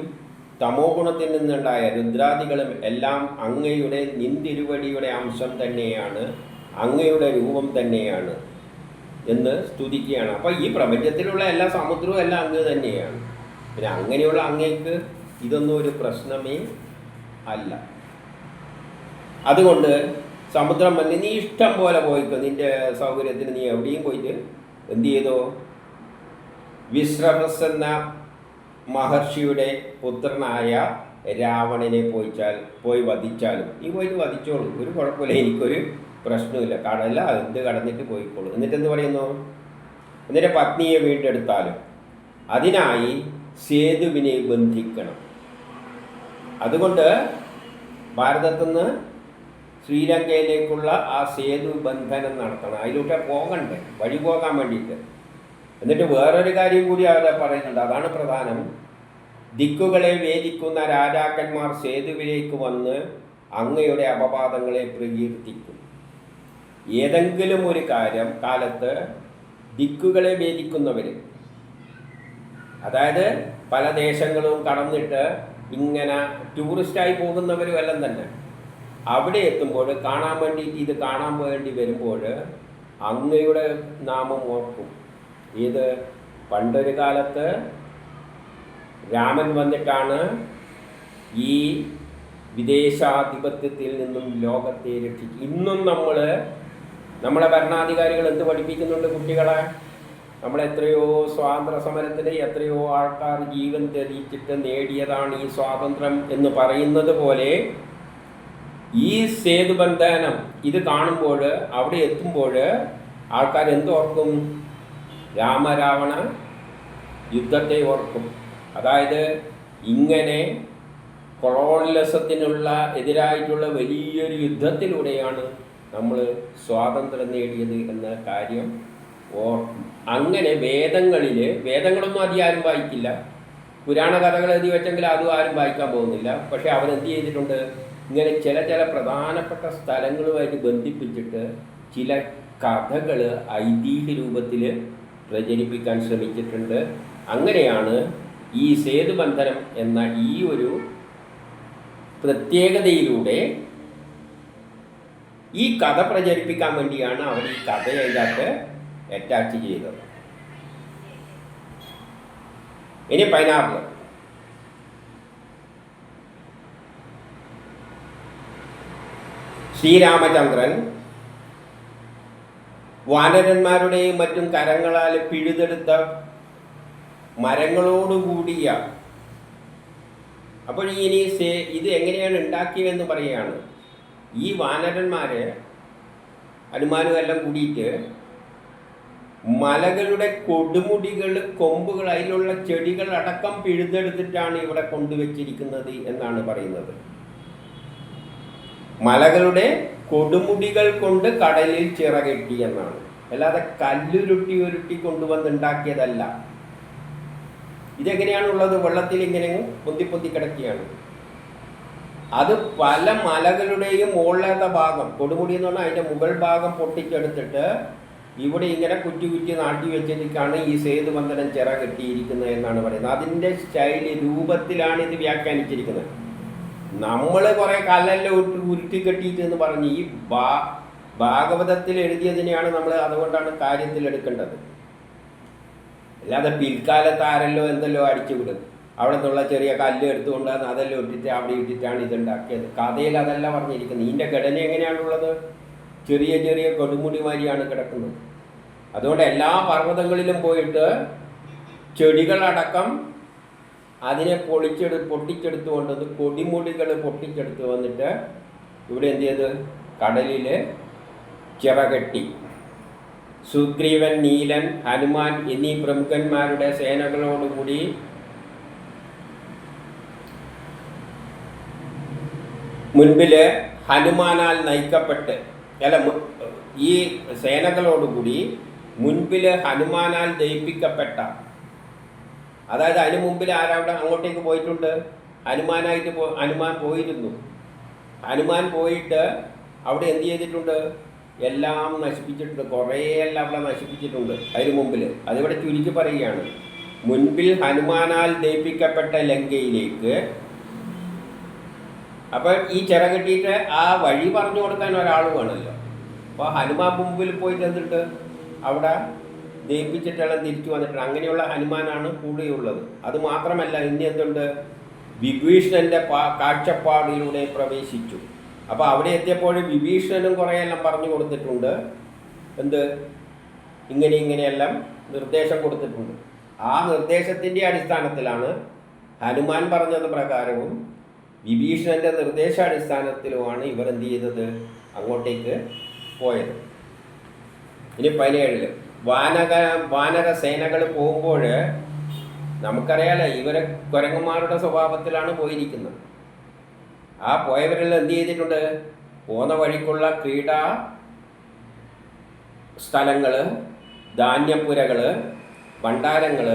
തമോ ഗുണത്തിൽ നിന്നുണ്ടായ രുദ്രാദികളും എല്ലാം അങ്ങയുടെ നിന്തിരുവടിയുടെ അംശം തന്നെയാണ്, അങ്ങയുടെ രൂപം തന്നെയാണ് എന്ന് സ്തുതിക്കുകയാണ്. അപ്പോൾ ഈ പ്രപഞ്ചത്തിലുള്ള എല്ലാ സമുദ്രവും എല്ലാം അങ്ങ് തന്നെയാണ്. പിന്നെ അങ്ങനെയുള്ള അങ്ങേക്ക് ഇതൊന്നും ഒരു പ്രശ്നമേ അല്ല. അതുകൊണ്ട് സമുദ്രം വന്ന് നീ ഇഷ്ടം പോലെ പോയിക്കോ, നിൻ്റെ സൗകര്യത്തിന് നീ എവിടെയും പോയിട്ട് എന്ത് ചെയ്തോ? വിശ്രമസ് എന്ന മഹർഷിയുടെ പുത്രനായ രാവണനെ പോയി വധിച്ചാലും നീ പോയിട്ട് വധിച്ചോളൂ, ഒരു കുഴപ്പമില്ല, എനിക്കൊരു പ്രശ്നമില്ല, എന്ത് കടന്നിട്ട് പോയിക്കോളൂ. എന്നിട്ട് എന്ത് പറയുന്നു? എന്നിട്ട് പത്നിയെ വീണ്ടെടുത്താലും അതിനായി സേതുവിനെ ബന്ധിക്കണം. അതുകൊണ്ട് ഭാരതത്തിൽ നിന്ന് ശ്രീലങ്കയിലേക്കുള്ള ആ സേതു ബന്ധനം നടത്തണം. അതിലൂടെ പോകണ്ടേ, വഴി പോകാൻ വേണ്ടിയിട്ട്. എന്നിട്ട് വേറൊരു കാര്യം കൂടി അവിടെ പറയുന്നുണ്ട്, അതാണ് പ്രധാനം. ദിക്കുകളെ വേദിക്കുന്ന രാജാക്കന്മാർ സേതുവിലേക്ക് വന്ന് അങ്ങയുടെ അപവാദങ്ങളെ പ്രകീർത്തിക്കും. ഏതെങ്കിലും ഒരു കാലത്ത് ദിക്കുകളെ വേദിക്കുന്നവർ, അതായത് പല ദേശങ്ങളും കടന്നിട്ട് ഇങ്ങനെ ടൂറിസ്റ്റായി പോകുന്നവരും എല്ലാം തന്നെ അവിടെ എത്തുമ്പോൾ കാണാൻ വേണ്ടിയിട്ട് ഇത് കാണാൻ വേണ്ടി വരുമ്പോൾ അങ്ങയുടെ നാമം ഓർക്കും. ഇത് പണ്ടൊരു കാലത്ത് രാമൻ വന്നിട്ടാണ് ഈ വിദേശാധിപത്യത്തിൽ നിന്നും ലോകത്തെ രക്ഷിക്കും. ഇന്നും നമ്മളെ ഭരണാധികാരികൾ എന്ത് പഠിപ്പിക്കുന്നുണ്ട് കുട്ടികളെ? നമ്മളെത്രയോ സ്വാതന്ത്ര്യ സമരത്തിന് എത്രയോ ആൾക്കാർ ജീവൻ തെളിയിച്ചിട്ട് നേടിയതാണ് ഈ സ്വാതന്ത്ര്യം എന്ന് പറയുന്നത് പോലെ ഈ സേതുബന്ധനം ഇത് കാണുമ്പോൾ അവിടെ എത്തുമ്പോൾ ആൾക്കാർ എന്തോർക്കും? രാമരാവണ യുദ്ധത്തെ ഓർക്കും. അതായത് ഇങ്ങനെ കൊളോണിയലിസത്തിനുള്ള എതിരായിട്ടുള്ള വലിയൊരു യുദ്ധത്തിലൂടെയാണ് നമ്മൾ സ്വാതന്ത്ര്യം നേടിയത് എന്ന കാര്യം ഓർക്കും. അങ്ങനെ വേദങ്ങളൊന്നും അധികം ആരും വായിക്കില്ല. പുരാണ കഥകൾ എഴുതി വെച്ചെങ്കിൽ അതും ആരും വായിക്കാൻ പോകുന്നില്ല. പക്ഷേ അവരെന്ത് ചെയ്തിട്ടുണ്ട്? ഇങ്ങനെ ചില പ്രധാനപ്പെട്ട സ്ഥലങ്ങളുമായിട്ട് ബന്ധിപ്പിച്ചിട്ട് ചില കഥകൾ ഐതിഹ്യ രൂപത്തിൽ പ്രചരിപ്പിക്കാൻ ശ്രമിച്ചിട്ടുണ്ട്. അങ്ങനെയാണ് ഈ സേതുബന്ധനം എന്ന ഈ ഒരു പ്രത്യേകതയിലൂടെ ഈ കഥ പ്രചരിപ്പിക്കാൻ വേണ്ടിയാണ് അവർ ഈ കഥ അതിനകത്ത് അറ്റാച്ച് ചെയ്തത്. ഇനി 16 ശ്രീരാമചന്ദ്രൻ വാനരന്മാരുടെയും മറ്റും കരങ്ങളാൽ പിഴുതെടുത്ത മരങ്ങളോടുകൂടിയ, അപ്പോൾ ഇനി ഇത് എങ്ങനെയാണ് ഉണ്ടാക്കിയതെന്ന് പറയുകയാണ്. ഈ വാനരന്മാര് ഹനുമാനും എല്ലാം കൂടിയിട്ട് മലകളുടെ കൊടുമുടികൾ, കൊമ്പുകൾ, അതിലുള്ള ചെടികൾ അടക്കം പിഴുതെടുത്തിട്ടാണ് ഇവിടെ കൊണ്ടുവച്ചിരിക്കുന്നത് എന്നാണ് പറയുന്നത്. മലകളുടെ കൊടുമുടികൾ കൊണ്ട് കടലിൽ ചിറകെട്ടി എന്നാണ്, അല്ലാതെ കല്ലുരുട്ടി കൊണ്ടുവന്നുണ്ടാക്കിയതല്ല. ഇതെങ്ങനെയാണുള്ളത്? വെള്ളത്തിൽ ഇങ്ങനെ പൊന്തി കിടക്കുകയാണ്. അത് പല മലകളുടെയും മുകളിലത്തെ ഭാഗം, കൊടുമുടി എന്ന് പറഞ്ഞാൽ അതിൻ്റെ മുകൾ ഭാഗം പൊട്ടിച്ചെടുത്തിട്ട് ഇവിടെ ഇങ്ങനെ കുറ്റി നാട്ടി വെച്ചിട്ടാണ് ഈ സേതുബന്ധനം ചിറ കെട്ടിയിരിക്കുന്നത് എന്നാണ് പറയുന്നത്. അതിൻ്റെ സ്റ്റൈല് രൂപത്തിലാണ് ഇത് വ്യാഖ്യാനിച്ചിരിക്കുന്നത്. നമ്മൾ കുറേ കല്ലെല്ലാം ഉരുട്ടി കെട്ടിയിട്ട് എന്ന് പറഞ്ഞ് ഈ ഭാഗവതത്തിൽ എഴുതിയതിനെയാണ് നമ്മൾ അതുകൊണ്ടാണ് കാര്യത്തിൽ എടുക്കേണ്ടത്. അല്ലാതെ പിൽക്കാലത്ത് ആരെല്ലോ എന്തെല്ലോ അടിച്ചു വിടും. അവിടെ നിന്നുള്ള ചെറിയ കല്ല് എടുത്തുകൊണ്ട് അതെല്ലാം ഇട്ടിട്ട് അവിടെ ഇട്ടിട്ടാണ് ഇതുണ്ടാക്കിയത്. കഥയിൽ അതല്ല പറഞ്ഞിരിക്കുന്നത്. ഇതിൻ്റെ ഘടന എങ്ങനെയാണുള്ളത്? ചെറിയ കൊടുമുടി മാതിരിയാണ് കിടക്കുന്നത്. അതുകൊണ്ട് എല്ലാ പർവ്വതങ്ങളിലും പോയിട്ട് ചെടികളടക്കം അതിനെ പൊട്ടിച്ചെടുത്തുകൊണ്ടത് കൊടിമുടികൾ പൊട്ടിച്ചെടുത്ത് വന്നിട്ട് ഇവിടെ എന്ത് ചെയ്ത് കടലിൽ ചിറകെട്ടി. സുഗ്രീവൻ, നീലൻ, ഹനുമാൻ എന്നീ പ്രമുഖന്മാരുടെ സേനകളോടുകൂടി മുൻപിൽ ഹനുമാനാൽ നയിക്കപ്പെട്ട്, ഈ സേനകളോടുകൂടി മുൻപിൽ ഹനുമാനാൽ ദയിപ്പിക്കപ്പെട്ട, അതായത് അതിന് മുമ്പിൽ ആരവിടെ അങ്ങോട്ടേക്ക് പോയിട്ടുണ്ട്? ഹനുമാൻ പോയിരുന്നു. ഹനുമാൻ പോയിട്ട് അവിടെ എന്ത് ചെയ്തിട്ടുണ്ട്? എല്ലാം നശിപ്പിച്ചിട്ടുണ്ട്. കുറേയെല്ലാം അവിടെ നശിപ്പിച്ചിട്ടുണ്ട് അതിന് മുമ്പിൽ. അതിവിടെ ചുരുക്കി പറയുകയാണ്. മുൻപിൽ ഹനുമാനാൽ ദയിപ്പിക്കപ്പെട്ട ലങ്കയിലേക്ക്. അപ്പോൾ ഈ ചിറ കെട്ടിയിട്ട് ആ വഴി പറഞ്ഞു കൊടുക്കാൻ ഒരാൾ വേണമല്ലോ. അപ്പോൾ ഹനുമാൻ മുമ്പിൽ പോയിട്ട് എന്തിട്ട് അവിടെ ദയിപ്പിച്ചിട്ടെല്ലാം തിരിച്ചു വന്നിട്ടുണ്ട്. അങ്ങനെയുള്ള ഹനുമാനാണ് കൂടെയുള്ളത്. അത് മാത്രമല്ല, ഇനി എന്തുണ്ട്? വിഭീഷണൻ്റെ കാഴ്ചപ്പാടിലൂടെ പ്രവേശിച്ചു. അപ്പോൾ അവിടെ എത്തിയപ്പോൾ വിഭീഷണനും കുറേയെല്ലാം പറഞ്ഞു കൊടുത്തിട്ടുണ്ട്. ഇങ്ങനെയെല്ലാം നിർദ്ദേശം കൊടുത്തിട്ടുണ്ട്. ആ നിർദ്ദേശത്തിൻ്റെ അടിസ്ഥാനത്തിലാണ് ഹനുമാൻ പറഞ്ഞത് പ്രകാരവും വിഭീഷണൻ്റെ നിർദ്ദേശാടിസ്ഥാനത്തിലുമാണ് ഇവർ എന്ത് ചെയ്തത്? അങ്ങോട്ടേക്ക് പോയത്. ഇനി 17 വാനര സേനകൾ പോകുമ്പോൾ നമുക്കറിയാലോ ഇവരെ കുരങ്ങന്മാരുടെ സ്വഭാവത്തിലാണ് പോയിരിക്കുന്നത്. ആ പോയവരെല്ലാം എന്ത് ചെയ്തിട്ടുണ്ട്? പോന്ന വഴിക്കുള്ള ക്രീഡാ സ്ഥലങ്ങൾ, ധാന്യപ്പുരകൾ, ഭണ്ഡാരങ്ങൾ,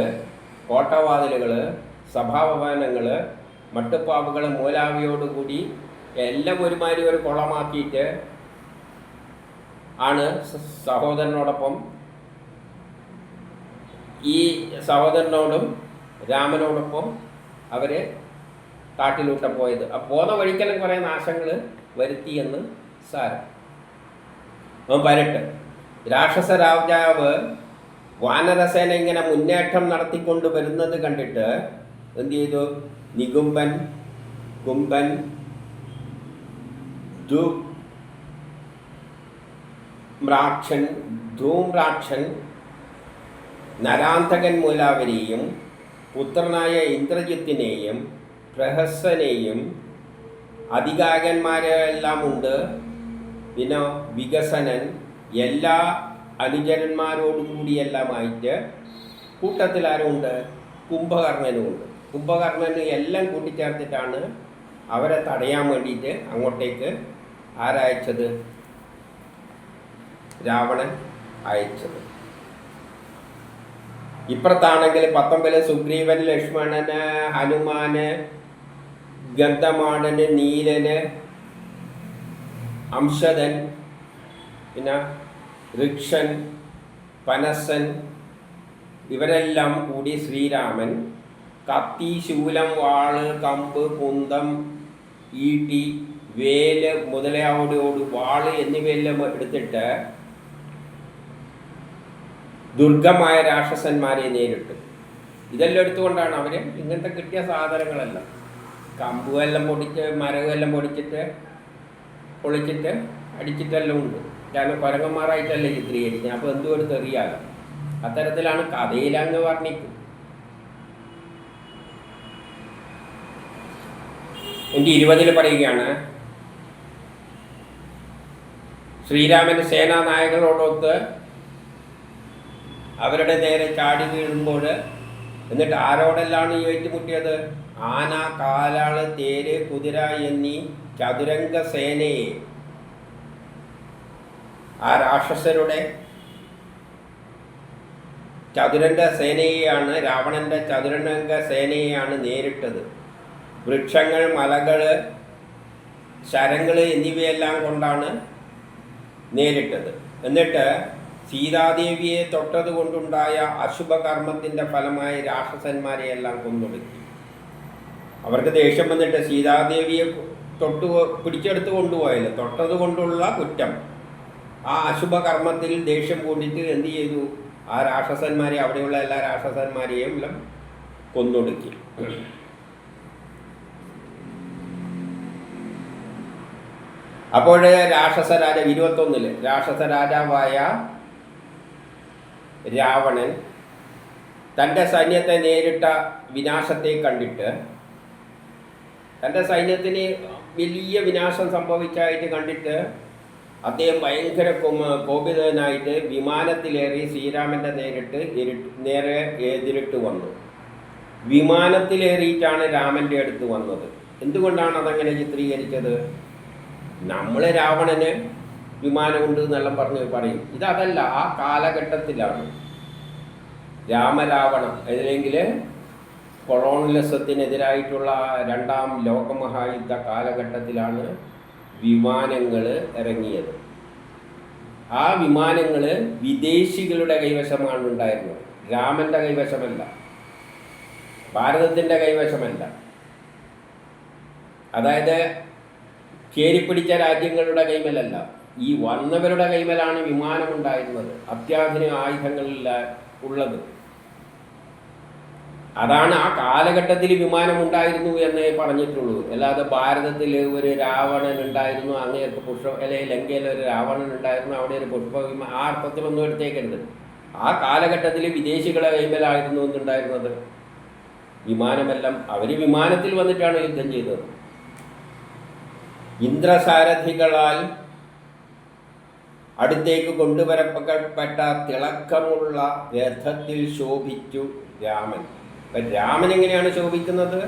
കോട്ടവാതിലുകൾ, സഭാഭവനങ്ങൾ, മട്ടുപ്പാവുകൾ മൂലാവിയോടുകൂടി എല്ലാം ഒരുമാതിരി ഒരു കുളമാക്കിയിട്ട് ആണ് സഹോദരനോടൊപ്പം ഈ സഹോദരനോടും രാമനോടൊപ്പം അവർ കാട്ടിലൂട്ട പോയത്. പോന്ന വഴിക്കെല്ലാം കുറേ നാശങ്ങൾ വരുത്തിയെന്ന് സാരം. അവൻ വരട്ടെ. രാക്ഷസ രാജാവ് വാനരസേന ഇങ്ങനെ മുന്നേറ്റം നടത്തിക്കൊണ്ട് വരുന്നത് കണ്ടിട്ട് എന്ത് ചെയ്തു? നികുംബൻ, കുംഭൻ, ധൂമ്രാക്ഷൻ, നരാന്തകൻ മൂലാവരിയും പുത്രനായ ഇന്ദ്രജിത്തിനെയും പ്രഹസനെയും അധികാരന്മാരെല്ലാം ഉണ്ട്. പിന്നെ വികസനൻ എല്ലാ അനുചരന്മാരോടും കൂടിയെല്ലാമായിട്ട് കൂട്ടത്തിൽ ആരുമുണ്ട്? കുംഭകർണനുമുണ്ട്. കുംഭകർണന് എല്ലാം കൂട്ടിച്ചേർത്തിട്ടാണ് അവരെ തടയാൻ വേണ്ടിയിട്ട് അങ്ങോട്ടേക്ക് ആരയച്ചത്? രാവണൻ അയച്ചത്. ഇപ്പുറത്താണെങ്കിൽ 19 സുഗ്രീവൻ, ലക്ഷ്മണന്, ഹനുമാന്, ഗന്ധമാടന്, നീലന്, അംശദൻ, പിന്നെ ഋക്ഷൻ, പനസൻ, ഇവരെല്ലാം കൂടി ശ്രീരാമൻ കത്തി, ശൂലം, വാള്, കമ്പ്, കുന്തം, ഈട്ടി, വേല് മുതലയോട് വാള് എന്നിവയെല്ലാം എടുത്തിട്ട് ദുർഗമായ രാക്ഷസന്മാരെ നേരിട്ടു. ഇതെല്ലാം എടുത്തുകൊണ്ടാണ് അവർ ഇങ്ങനത്തെ കിട്ടിയ സാധനങ്ങളെല്ലാം കമ്പുമെല്ലാം പൊടിച്ച് മരമെല്ലാം പൊളിച്ചിട്ട് അടിച്ചിട്ടെല്ലാം ഉണ്ട്. കാരണം കുരങ്ങന്മാരായിട്ടല്ലേ ചിത്രീകരിക്കുന്നത്. അപ്പോൾ എന്തുകൊടുത്ത് എറിയാലോ. അത്തരത്തിലാണ് കഥയിലങ്ങ് വർണ്ണിക്കും. എൻ്റെ 20 പറയുകയാണ്, ശ്രീരാമൻ സേനാനായകളോടൊത്ത് അവരുടെ നേരെ ചാടി വീഴുമ്പോൾ എന്നിട്ട് ആരോടെല്ലാം ഏറ്റുമുട്ടിയത്? ആന, കാലാള്, തേര്, കുതിര എന്നീ ചതുരംഗ സേനയെ, ആ രാക്ഷസരുടെ ചതുരംഗ സേനയെയാണ്, രാവണന്റെ ചതുരംഗ സേനയെയാണ് നേരിട്ടത്. വൃക്ഷങ്ങൾ, മലകൾ, ശരങ്ങൾ എന്നിവയെല്ലാം കൊണ്ടാണ് നേരിട്ടത്. എന്നിട്ട് സീതാദേവിയെ തൊട്ടത് കൊണ്ടുണ്ടായ അശുഭകർമ്മത്തിൻ്റെ ഫലമായി രാക്ഷസന്മാരെയെല്ലാം കൊന്നൊടുക്കി. അവർക്ക് ദേഷ്യം വന്നിട്ട് സീതാദേവിയെ പിടിച്ചെടുത്ത് കൊണ്ടുപോയല്ലോ, തൊട്ടത് കൊണ്ടുള്ള കുറ്റം. ആ അശുഭകർമ്മത്തിൽ ദേഷ്യം കൂടിയിട്ട് എന്ത് ചെയ്തു? ആ രാക്ഷസന്മാരെ, അവിടെയുള്ള എല്ലാ രാക്ഷസന്മാരെയും എല്ലാം കൊന്നൊടുക്കി. അപ്പോൾ രാക്ഷസ രാജാവ് 21 രാക്ഷസ രാജാവായ രാവണൻ തൻ്റെ സൈന്യത്തെ നേരിട്ട വിനാശത്തെ കണ്ടിട്ട്, തൻ്റെ സൈന്യത്തിന് വലിയ വിനാശം സംഭവിച്ചായിട്ട് കണ്ടിട്ട് അദ്ദേഹം ഭയങ്കര കോപിതനായിട്ട് വിമാനത്തിലേറി ശ്രീരാമൻ്റെ നേരെ എതിരിട്ട് വന്നു. വിമാനത്തിലേറിയിട്ടാണ് രാമൻ്റെ അടുത്ത് വന്നത്. എന്തുകൊണ്ടാണ് അതങ്ങനെ ചിത്രീകരിച്ചത്? നമ്മൾ രാവണന് വിമാനമുണ്ട് എന്നെല്ലാം പറയും. ഇതല്ല, ആ കാലഘട്ടത്തിലാണ് രാമരാവണം അല്ലെങ്കിൽ കൊളോണിയലിസത്തിനെതിരായിട്ടുള്ള 2ാം ലോകമഹായുദ്ധ കാലഘട്ടത്തിലാണ് വിമാനങ്ങൾ ഇറങ്ങിയത്. ആ വിമാനങ്ങൾ വിദേശികളുടെ കൈവശമാണ് ഉണ്ടായിരുന്നത്. രാമൻ്റെ കൈവശമല്ല, ഭാരതത്തിൻ്റെ കൈവശമല്ല. അതായത് ചേരിപ്പിടിച്ച രാജ്യങ്ങളുടെ കൈമലല്ല, ഈ വന്നവരുടെ കൈമലാണ് വിമാനമുണ്ടായിരുന്നത്, അത്യാധുനിക ആയുധങ്ങളിൽ ഉള്ളത്. അതാണ് ആ കാലഘട്ടത്തിൽ വിമാനമുണ്ടായിരുന്നു എന്നേ പറഞ്ഞിട്ടുള്ളൂ. അല്ലാതെ ഭാരതത്തിൽ ഒരു രാവണൻ ഉണ്ടായിരുന്നു, അങ്ങേർക്ക് ലങ്കയിൽ ഒരു രാവണൻ ഉണ്ടായിരുന്നു, അവിടെ ഒരു ആ അർത്ഥത്തിലൊന്നും എടുത്തേക്കരുത്. ആ കാലഘട്ടത്തിൽ വിദേശികളെ കൈമലായിരുന്നു എന്നുണ്ടായിരുന്നത് വിമാനമെല്ലാം. അവർ വിമാനത്തിൽ വന്നിട്ടാണ് യുദ്ധം ചെയ്തത്. ഇന്ദ്രസാരഥികളാൽ അടുത്തേക്ക് കൊണ്ടുവരപ്പെട്ട തിളക്കമുള്ള രഥത്തിൽ ശോഭിച്ചു രാമൻ. രാമൻ എങ്ങനെയാണ് ശോഭിക്കുന്നത്?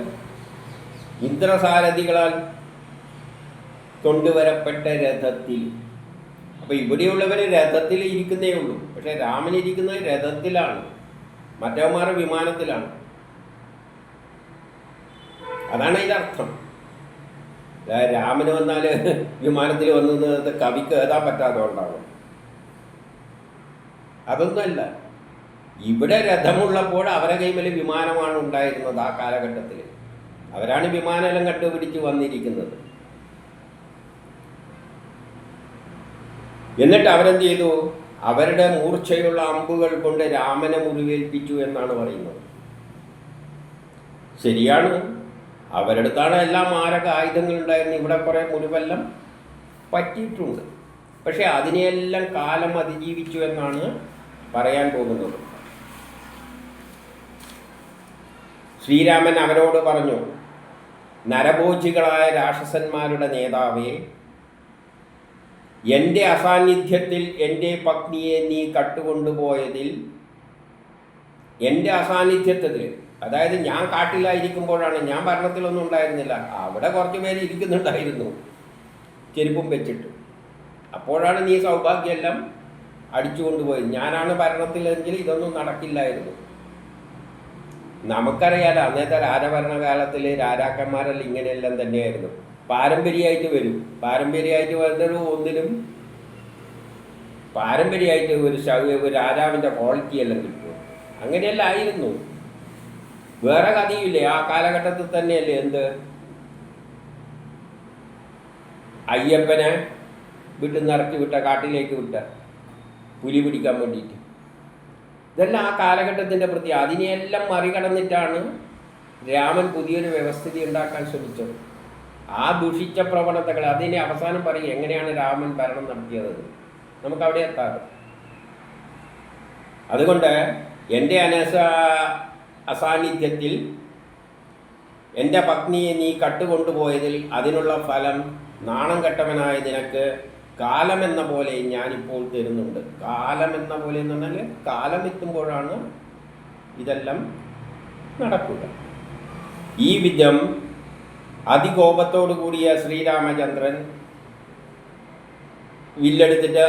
ഇന്ദ്രസാരഥികളാൽ കൊണ്ടുവരപ്പെട്ട രഥത്തിൽ. അപ്പോൾ ഇവിടെയുള്ളവർ രഥത്തിൽ ഇരിക്കുന്നേ ഉള്ളൂ. പക്ഷെ രാമൻ ഇരിക്കുന്നത് രഥത്തിലാണ്, മറ്റവന്മാർ വിമാനത്തിലാണ്. അതാണ് ഇതിനർത്ഥം. രാമന് വന്നാൽ വിമാനത്തിൽ വന്നത് കവിക്ക് എഴുതാൻ പറ്റാതെ ഉണ്ടാകും. അതൊന്നുമല്ല. ഇവിടെ രഥമുള്ളപ്പോൾ അവരെ കൈമേൽ വിമാനമാണ് ഉണ്ടായിരുന്നത്. ആ കാലഘട്ടത്തിൽ അവരാണ് വിമാനമെല്ലാം കണ്ടുപിടിച്ച് വന്നിരിക്കുന്നത്. എന്നിട്ട് അവരെന്ത് ചെയ്തു? അവരുടെ മൂർച്ചയുള്ള അമ്പുകൾ കൊണ്ട് രാമനെ മുറിവേൽപ്പിച്ചു എന്നാണ് പറയുന്നത്. ശരിയാണ്, അവരുടെ അടുത്താണ് എല്ലാ മാരക ആയുധങ്ങൾ ഉണ്ടായിരുന്നു. ഇവിടെ കുറേ മുറിവെല്ലാം പറ്റിയിട്ടുണ്ട്. പക്ഷെ അതിനെയെല്ലാം കാലം അതിജീവിച്ചു എന്നാണ് പറയാൻ പോകുന്നത്. ശ്രീരാമൻ അവരോട് പറഞ്ഞു, നരഭോജികളായ രാക്ഷസന്മാരുടെ നേതാവേ, എൻ്റെ അസാന്നിധ്യത്തിൽ എൻ്റെ പത്നിയെ നീ കട്ടുകൊണ്ടുപോയതിൽ, എൻ്റെ അസാന്നിധ്യത്തിൽ, അതായത് ഞാൻ കാട്ടിലായിരിക്കുമ്പോഴാണ്, ഞാൻ ഭരണത്തിലൊന്നും ഉണ്ടായിരുന്നില്ല, അവിടെ കുറച്ച് പേര് ഇരിക്കുന്നുണ്ടായിരുന്നു ചെരുപ്പും വെച്ചിട്ട്. അപ്പോഴാണ് നീ സൗഭാഗ്യമെല്ലാം അടിച്ചു കൊണ്ടുപോയത്. ഞാനാണ് ഭരണത്തിലെങ്കിൽ ഇതൊന്നും നടക്കില്ലായിരുന്നു. നമുക്കറിയാലോ, അന്നത്തെ രാജഭരണകാലത്തിൽ രാജാക്കന്മാരെല്ലാം ഇങ്ങനെയെല്ലാം തന്നെയായിരുന്നു. പാരമ്പര്യമായിട്ട് വരും. പാരമ്പര്യമായിട്ട് വരുന്നൊരു ഒന്നിലും പാരമ്പര്യമായിട്ട് ഒരു രാജാവിൻ്റെ ക്വാളിറ്റി എല്ലാം കിട്ടും. അങ്ങനെയല്ല ആയിരുന്നു. വേറെ കഥയില്ലേ, ആ കാലഘട്ടത്തിൽ തന്നെയല്ലേ എന്ത് അയ്യപ്പനെ വീട്ടിൽ നിന്ന് ഇറക്കി വിട്ട, കാട്ടിലേക്ക് വിട്ട, പുലി പിടിക്കാൻ വേണ്ടിയിട്ട്. ഇതെല്ലാം ആ കാലഘട്ടത്തിൻ്റെ പ്രത്യേകത. അതിനെയെല്ലാം മറികടന്നിട്ടാണ് രാമൻ പുതിയൊരു വ്യവസ്ഥിതി ഉണ്ടാക്കാൻ ശ്രമിച്ചത്. ആ ദുഷിച്ച പ്രവണതകൾ, അതിനെ അവസാനം പറയും എങ്ങനെയാണ് രാമൻ ഭരണം നടത്തിയത്. നമുക്കവിടെ എത്താറ്. അതുകൊണ്ട് എൻ്റെ അസാന്നിധ്യത്തിൽ എൻ്റെ പത്നിയെ നീ കട്ടുകൊണ്ടുപോയതിൽ അതിനുള്ള ഫലം നാണം കെട്ടവനായ നിനക്ക് കാലമെന്ന പോലെ ഞാനിപ്പോൾ തരുന്നുണ്ട്. കാലമെന്ന പോലെ എന്ന് പറഞ്ഞാൽ കാലം എത്തുമ്പോഴാണ് ഇതെല്ലാം നടക്കുക. ഈ വിധം അതികോപത്തോടു കൂടിയ ശ്രീരാമചന്ദ്രൻ വില്ലെടുത്തിട്ട്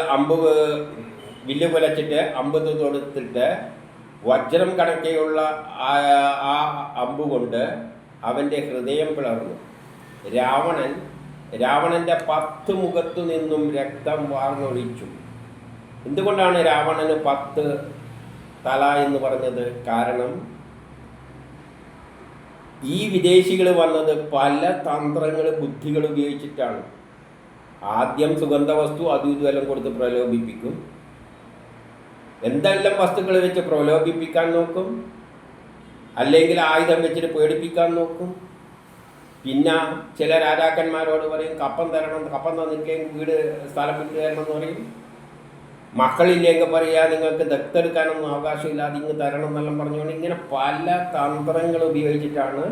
വില്ല് കുലച്ചിട്ട് അമ്പ് തൊടുത്തിട്ട് വജ്രം കണക്കെയുള്ള ആ അമ്പ് കൊണ്ട് അവൻ്റെ ഹൃദയം പിളർന്നു. രാവണൻ്റെ 10 മുഖത്തു നിന്നും രക്തം വാർന്നൊഴിച്ചു. എന്തുകൊണ്ടാണ് രാവണന് 10 തല എന്ന് പറഞ്ഞത്? കാരണം ഈ വിദേശികൾ വന്നത് പല തന്ത്രങ്ങൾ, ബുദ്ധികൾ ഉപയോഗിച്ചിട്ടാണ്. ആദ്യം സുഗന്ധവസ്തു അതും ഇതുമെല്ലാം കൊടുത്ത് പ്രലോഭിപ്പിക്കും. എന്തെല്ലാം വസ്തുക്കൾ വെച്ച് പ്രലോഭിപ്പിക്കാൻ നോക്കും, അല്ലെങ്കിൽ ആയുധം വെച്ചിട്ട് പേടിപ്പിക്കാൻ നോക്കും. പിന്നെ ചില രാജാക്കന്മാരോട് പറയും കപ്പം തരണം, കപ്പം തന്നില്ലെങ്കിൽ വീട് സ്ഥലം വിട്ട് തരണം എന്ന് പറയും. മക്കളില്ലെങ്കിൽ പറയുക നിങ്ങൾക്ക് ദത്തെടുക്കാനൊന്നും അവകാശമില്ല, അതിങ്ങ് തരണം എന്നെല്ലാം പറഞ്ഞുകൊണ്ട് ഇങ്ങനെ പല തന്ത്രങ്ങൾ ഉപയോഗിച്ചിട്ടാണ്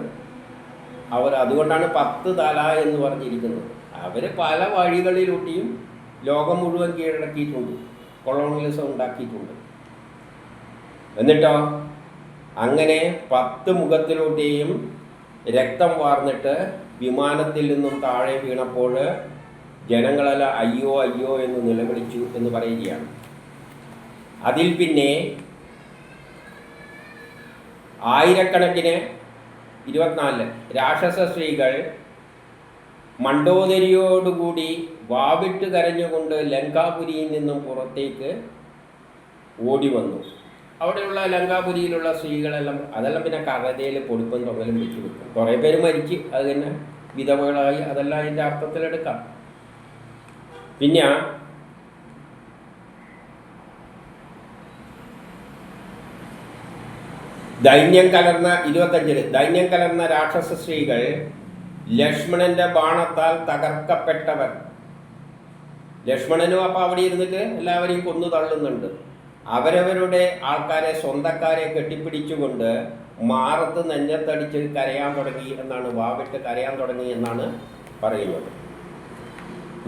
അവർ. അതുകൊണ്ടാണ് 10 തല എന്ന് പറഞ്ഞിരിക്കുന്നത്. അവർ പല വഴികളിലൂട്ടിയും ലോകം മുഴുവൻ കീഴടക്കിയിട്ടുണ്ട്, കൊളോണിയലിസം ഉണ്ടാക്കിയിട്ടുണ്ട്. എന്നിട്ടോ അങ്ങനെ 10 മുഖത്തിലൂടെയും രക്തം വാർന്നിട്ട് വിമാനത്തിൽ നിന്നും താഴെ വീണപ്പോൾ ജനങ്ങളെല്ലാം അയ്യോ അയ്യോ എന്ന് നിലവിളിച്ചു എന്ന് പറയുകയാണ്. അതിൽ പിന്നെ ആയിരക്കണക്കിന് 24 രാക്ഷസ സ്ത്രീകൾ മണ്ടോദരിയോടുകൂടി വാവിട്ട് കരഞ്ഞുകൊണ്ട് ലങ്കാപുരിയിൽ നിന്നും പുറത്തേക്ക് ഓടി വന്നു. അവിടെയുള്ള ലങ്കാപുരിയിലുള്ള സ്ത്രീകളെല്ലാം അതെല്ലാം പിന്നെ കരതയിൽ പൊടിപ്പും തൊങ്ങലും വെച്ച് വെക്കും. കുറേ പേര് മരിച്ച് അത് തന്നെ വിധവകളായി. അതെല്ലാം അതിൻ്റെ അർത്ഥത്തിലെടുക്കാം. പിന്നെ ദൈന്യം കലർന്ന രാക്ഷസ സ്ത്രീകൾ ലക്ഷ്മണന്റെ ബാണത്താൽ തകർക്കപ്പെട്ടവർ. ലക്ഷ്മണനും അപ്പം അവിടെ ഇരുന്നിട്ട് എല്ലാവരെയും കൊന്നു തള്ളുന്നുണ്ട്. അവരവരുടെ ആൾക്കാരെ, സ്വന്തക്കാരെ കെട്ടിപ്പിടിച്ചുകൊണ്ട് മാറത്ത് നെഞ്ഞത്തടിച്ച് കരയാൻ തുടങ്ങി എന്നാണ്, വാവിട്ട് കരയാൻ തുടങ്ങി എന്നാണ് പറയുന്നത്.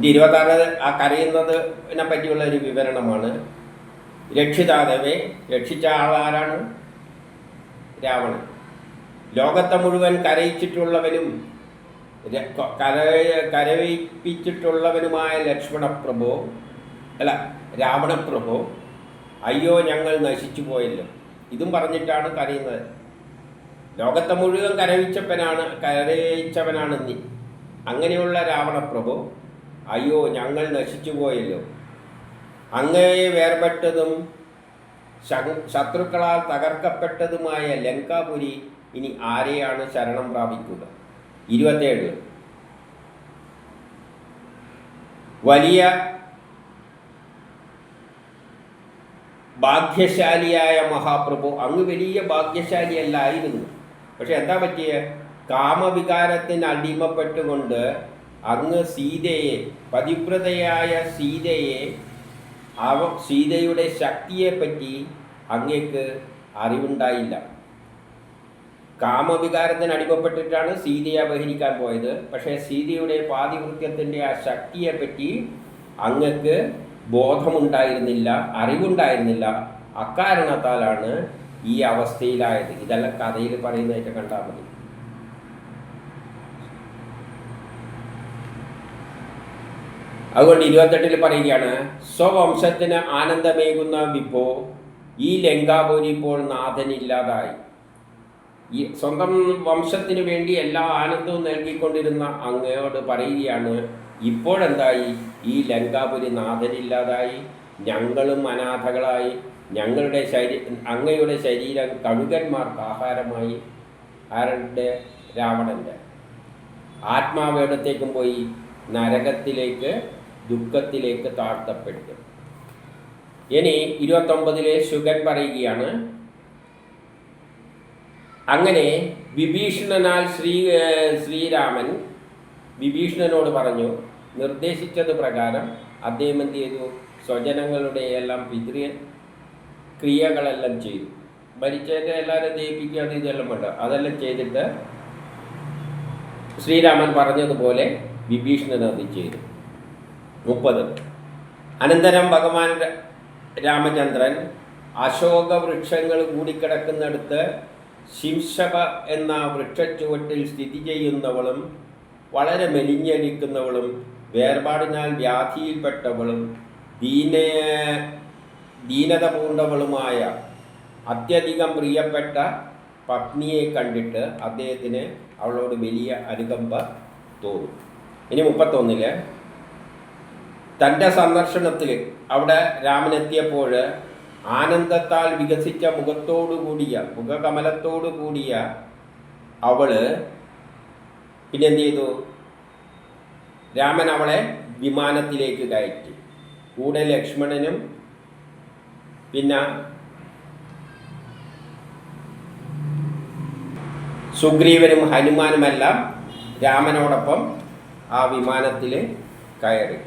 26 ആ കരയുന്നതിനെ പറ്റിയുള്ള ഒരു വിവരണമാണ്. രക്ഷിതാദേവെ, രക്ഷിച്ച ആളാരാണ്? രാവണൻ. ലോകത്തെ മുഴുവൻ കരയിച്ചിട്ടുള്ളവനും കരയിപ്പിച്ചിട്ടുള്ളവനുമായ ലക്ഷ്മണപ്രഭു അല്ല രാവണപ്രഭു, അയ്യോ ഞങ്ങൾ നശിച്ചു പോയല്ലോ, ഇതും പറഞ്ഞിട്ടാണ് കരയുന്നത്. ലോകത്തെ മുഴുവൻ കരയിച്ചവനാണ് നീ. അങ്ങനെയുള്ള രാവണപ്രഭു അയ്യോ ഞങ്ങൾ നശിച്ചു പോയല്ലോ, അങ്ങയെ വേർപെട്ടതും ശത്രുക്കളാൽ തകർക്കപ്പെട്ടതുമായ ലങ്കാപുരി ഇനി ആരെയാണ് ശരണം പ്രാപിക്കുക? 27. വലിയ ഭാഗ്യശാലിയായ മഹാപ്രഭു, അങ്ങ് വലിയ ഭാഗ്യശാലിയല്ലായിരുന്നു. പക്ഷെ എന്താ പറ്റിയ? കാമവികാരത്തിന് അടിമപ്പെട്ടുകൊണ്ട് അങ്ങ് സീതയെ, പതിവ്രതയായ സീതയെ, സീതയുടെ ശക്തിയെപ്പറ്റി അങ്ങേക്ക് അറിവുണ്ടായില്ല. കാമവികാരത്തിന് അടിമപ്പെട്ടിട്ടാണ് സീതയെ അപഹരിക്കാൻ പോയത്. പക്ഷേ സീതയുടെ പാതിവൃത്യത്തിൻ്റെ ആ ശക്തിയെപ്പറ്റി അങ്ങക്ക് ബോധമുണ്ടായിരുന്നില്ല, അറിവുണ്ടായിരുന്നില്ല. അക്കാരണത്താലാണ് ഈ അവസ്ഥയിലായത്. ഇതെല്ലാം കഥയിൽ പറയുന്നതായിട്ട് കണ്ടാൽ മതി. അതുകൊണ്ട് 28 പറയുകയാണ്, സ്വവംശത്തിന് ആനന്ദമേകുന്ന വിഭോ, ഈ ലങ്കാപുരി ഇപ്പോൾ നാഥനില്ലാതായി. ഈ സ്വന്തം വംശത്തിന് വേണ്ടി എല്ലാ ആനന്ദവും നൽകിക്കൊണ്ടിരുന്ന അങ്ങയോട് പറയുകയാണ്, ഇപ്പോഴെന്തായി? ഈ ലങ്കാപുരി നാഥനില്ലാതായി, ഞങ്ങളും അനാഥകളായി, ഞങ്ങളുടെ അങ്ങയുടെ ശരീരം കഴുകന്മാർക്ക് ആഹാരമായി. ആരുടെ? രാവണൻ്റെ. ആത്മാവേടത്തേക്കും പോയി നരകത്തിലേക്ക്, ദുഃഖത്തിലേക്ക് താഴ്ത്തപ്പെട്ടു. ഇനി 29 ശുഗൻ പറയുകയാണ്, അങ്ങനെ വിഭീഷണനാൽ ശ്രീരാമൻ വിഭീഷണനോട് പറഞ്ഞു, നിർദ്ദേശിച്ചത് പ്രകാരം അദ്ദേഹം എന്ത് ചെയ്തു? സ്വജനങ്ങളുടെ എല്ലാം ക്രിയകളെല്ലാം ചെയ്തു. മരിച്ചതിൻ്റെ എല്ലാവരും ദയിപ്പിക്കുക, അത് ഇതെല്ലാം വേണ്ട, അതെല്ലാം ചെയ്തിട്ട് ശ്രീരാമൻ പറഞ്ഞതുപോലെ വിഭീഷണൻ അത് ചെയ്തു. 30 അനന്തരം ഭഗവാൻ രാമചന്ദ്രൻ അശോക വൃക്ഷങ്ങൾ കൂടിക്കിടക്കുന്നിടത്ത് ശിംശപ എന്ന വൃക്ഷച്ചുവട്ടിൽ സ്ഥിതി ചെയ്യുന്നവളും വളരെ മെലിഞ്ഞടിക്കുന്നവളും വേർപാടിനാൽ വ്യാധിയിൽപ്പെട്ടവളും ദീനത പൂണ്ടവളുമായ അത്യധികം പ്രിയപ്പെട്ട പത്നിയെ കണ്ടിട്ട് അദ്ദേഹത്തിന് അവളോട് വലിയ അനുകമ്പ തോന്നി. ഇനി 31 തൻ്റെ സന്ദർശനത്തിൽ അവിടെ രാമനെത്തിയപ്പോൾ ആനന്ദത്താൽ വികസിച്ച മുഖകമലത്തോടു കൂടിയ അവള് പിന്നെ എന്ത് ചെയ്തു? രാമൻ അവളെ വിമാനത്തിലേക്ക് കയറ്റി. കൂടെ ലക്ഷ്മണനും പിന്നെ സുഗ്രീവനും ഹനുമാനുമെല്ലാം രാമനോടൊപ്പം ആ വിമാനത്തിൽ കയറി.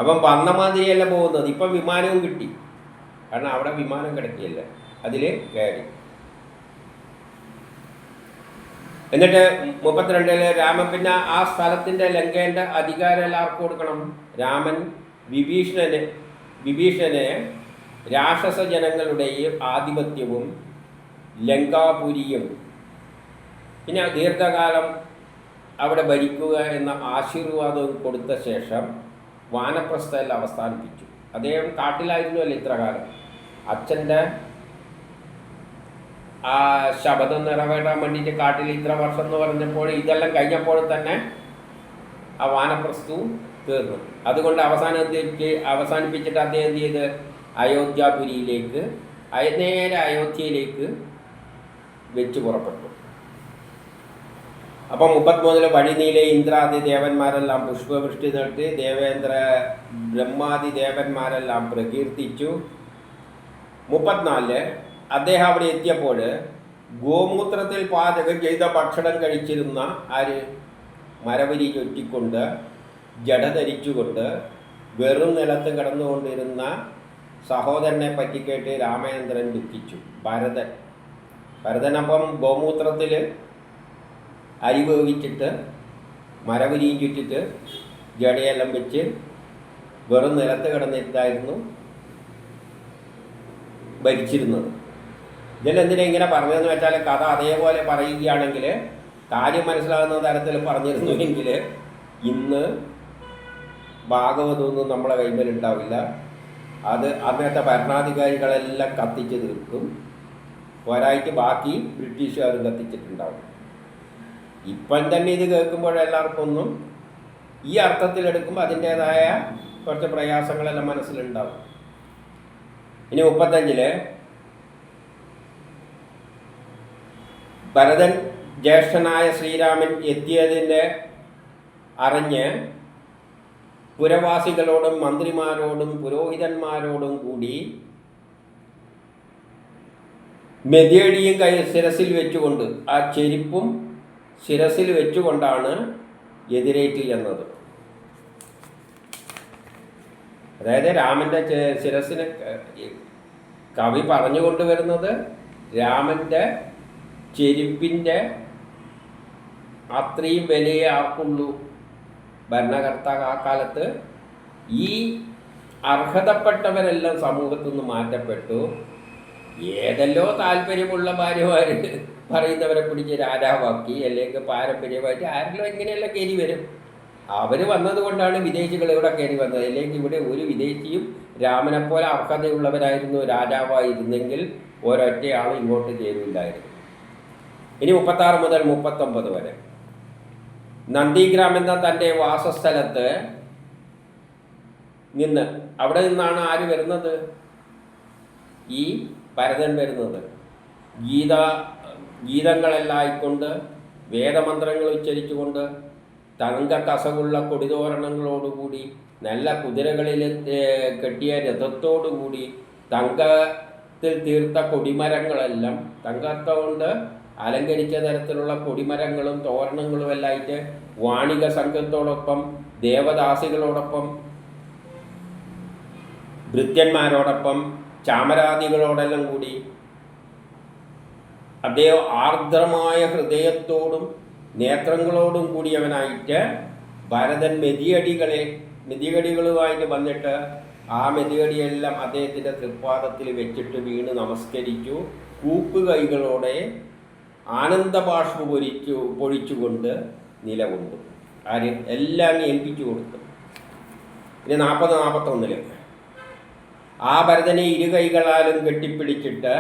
അപ്പം വന്ന മാതിരിയല്ല പോകുന്നത്, ഇപ്പം വിമാനവും കിട്ടി. കാരണം അവിടെ വിമാനം കിടക്കിയല്ല, അതിൽ കയറി. എന്നിട്ട് 32 രാമൻ പിന്നെ ആ സ്ഥലത്തിൻ്റെ ലങ്കേൻ്റെ അധികാരം എല്ലാവർക്കും കൊടുക്കണം. രാമൻ വിഭീഷണനെ രാക്ഷസ ജനങ്ങളുടെയും ആധിപത്യവും ലങ്കാപുരിയും പിന്നെ ദീർഘകാലം അവിടെ ഭരിക്കുക എന്ന ആശീർവാദവും കൊടുത്ത ശേഷം വാനപ്രസ്ഥയിൽ അവസാനിപ്പിച്ചു. അദ്ദേഹം കാട്ടിലായിരുന്നുവല്ലോ ഇത്ര കാലം. അച്ഛൻ്റെ ആ ശബദം നിറവേറാൻ വേണ്ടിയിട്ട് കാട്ടിൽ ഇത്ര വർഷം എന്ന് പറഞ്ഞപ്പോൾ ഇതെല്ലാം കഴിഞ്ഞപ്പോൾ തന്നെ ആ വാനപ്രസ്ഥവും തീർന്നു. അതുകൊണ്ട് അവസാനിപ്പിച്ചിട്ട് അദ്ദേഹം എന്ത് ചെയ്ത് അയോധ്യാപുരിയിലേക്ക് നേരെ അയോധ്യയിലേക്ക് വെച്ച് പുറപ്പെട്ടു. അപ്പം 33 വഴിനീലെ ഇന്ദ്രാദി ദേവന്മാരെല്ലാം പുഷ്പവൃഷ്ടി നടത്തി, ബ്രഹ്മാദി ദേവന്മാരെല്ലാം പ്രകീർത്തിച്ചു. 34 അദ്ദേഹം അവിടെ എത്തിയപ്പോൾ ഗോമൂത്രത്തിൽ പാചകം ചെയ്ത ഭക്ഷണം കഴിച്ചിരുന്ന മരവരി ചുറ്റിക്കൊണ്ട് ജട ധരിച്ചുകൊണ്ട് വെറും നിലത്ത് കിടന്നുകൊണ്ടിരുന്ന സഹോദരനെ പറ്റിക്കേട്ട് രാമചന്ദ്രൻ ദുഃഖിച്ചു. ഭരതനപ്പം ഗോമൂത്രത്തിൽ അരി വേവിച്ചിട്ട് മരവരിയും ചുറ്റിട്ട് ജടയെല്ലാം വെച്ച് വെറും നിലത്ത് കിടന്നിട്ടായിരുന്നു ഭരിച്ചിരുന്നത്. ഇതിലെന്തിനാ ഇങ്ങനെ പറഞ്ഞതെന്ന് വെച്ചാൽ കഥ അതേപോലെ പറയുകയാണെങ്കിൽ കാര്യം മനസ്സിലാകുന്ന തരത്തിൽ പറഞ്ഞിരുന്നുവെങ്കിൽ ഇന്ന് ഭാഗവതമൊന്നും നമ്മളെ കൈമേൽ ഉണ്ടാവില്ല. അത് അന്നത്തെ ഭരണാധികാരികളെല്ലാം കത്തിച്ച് തീർക്കും. പോരായിട്ട് ബാക്കി ബ്രിട്ടീഷുകാരും കത്തിച്ചിട്ടുണ്ടാവും. ഇപ്പം തന്നെ ഇത് കേൾക്കുമ്പോഴെല്ലാവർക്കും ഒന്നും ഈ അർത്ഥത്തിലെടുക്കുമ്പോൾ അതിൻ്റേതായ കുറച്ച് പ്രയാസങ്ങളെല്ലാം മനസ്സിലുണ്ടാവും. ഇനി 35 ഭരതൻ ജ്യേഷ്ഠനായ ശ്രീരാമൻ എത്തിയതിൻ്റെ അറിഞ്ഞ് പുരവാസികളോടും മന്ത്രിമാരോടും പുരോഹിതന്മാരോടും കൂടി മെതിയടിയും ശിരസിൽ വെച്ചുകൊണ്ട്, ആ ചെരുപ്പും ശിരസിൽ വെച്ചുകൊണ്ടാണ് എതിരേറ്റ് എന്നത്. അതായത് രാമൻ്റെ ശിരസിന് കവി പറഞ്ഞു കൊണ്ടുവരുന്നത് രാമൻ്റെ ചെരുപ്പിൻ്റെ അത്രയും വിലയെ ആർക്കുള്ളൂ. ഭരണകർത്താവ് ആ കാലത്ത് ഈ അർഹതപ്പെട്ടവരെല്ലാം സമൂഹത്തിൽ നിന്ന് മാറ്റപ്പെട്ടു. ഏതെല്ലോ താല്പര്യമുള്ള ഭാര്യമാർ പറയുന്നവരെ പിടിച്ച് രാജാവാക്കി, അല്ലെങ്കിൽ പാരമ്പര്യമായിട്ട് ആരെങ്കിലും ഇങ്ങനെയെല്ലാം കയറി വരും. അവർ വന്നതുകൊണ്ടാണ് വിദേശികൾ ഇവിടെ കയറി വന്നത്. അല്ലെങ്കിൽ ഇവിടെ ഒരു വിദേശിയും രാമനെപ്പോലെ അർഹതയുള്ളവരായിരുന്നു രാജാവായിരുന്നെങ്കിൽ ഒരൊറ്റയാൾ ഇങ്ങോട്ട് കയറില്ലായിരുന്നു. ഇനി 36 മുതൽ 39 വരെ നന്ദിഗ്രാം എന്ന തൻ്റെ വാസസ്ഥലത്ത് നിന്ന്, അവിടെ നിന്നാണ് ആര് വരുന്നത്? ഈ ഭരതൻ വരുന്നത്. ഗീതങ്ങളെല്ലാം ആയിക്കൊണ്ട്, വേദമന്ത്രങ്ങൾ ഉച്ചരിച്ചുകൊണ്ട്, തങ്ക കസവുള്ള കൊടിതോരണങ്ങളോടുകൂടി, നല്ല കുതിരകളിൽ കെട്ടിയ രഥത്തോടുകൂടി, തങ്കത്തിൽ തീർത്ത കൊടിമരങ്ങളെല്ലാം, തങ്കത്ത കൊണ്ട് അലങ്കരിച്ച തരത്തിലുള്ള കൊടിമരങ്ങളും തോരണങ്ങളും എല്ലായിട്ട് വാണിക സംഘത്തോടൊപ്പം, ദേവദാസികളോടൊപ്പം, ഭൃത്യന്മാരോടൊപ്പം, ചാമരാദികളോടെല്ലാം കൂടി അദ്ദേഹം ആർദ്രമായ ഹൃദയത്തോടും നേത്രങ്ങളോടും കൂടിയവനായിട്ട് ഭരതൻ മെതിയടികളുമായിട്ട് വന്നിട്ട് ആ മെതിയടിയെല്ലാം അദ്ദേഹത്തിൻ്റെ തൃപ്പാദത്തിൽ വെച്ചിട്ട് വീണ് നമസ്കരിച്ചു. കൂപ്പുകൈകളോടെ ആനന്ദബാഷ്പ പൊഴിച്ചുകൊണ്ട് നിലകൊണ്ടു. ആര്? എല്ലാം ഏൽപ്പിച്ചു കൊടുത്തു. ഇനി 40-41 ആ ഭരതനെ ഇരുകൈകളാലും കെട്ടിപ്പിടിച്ചിട്ട്,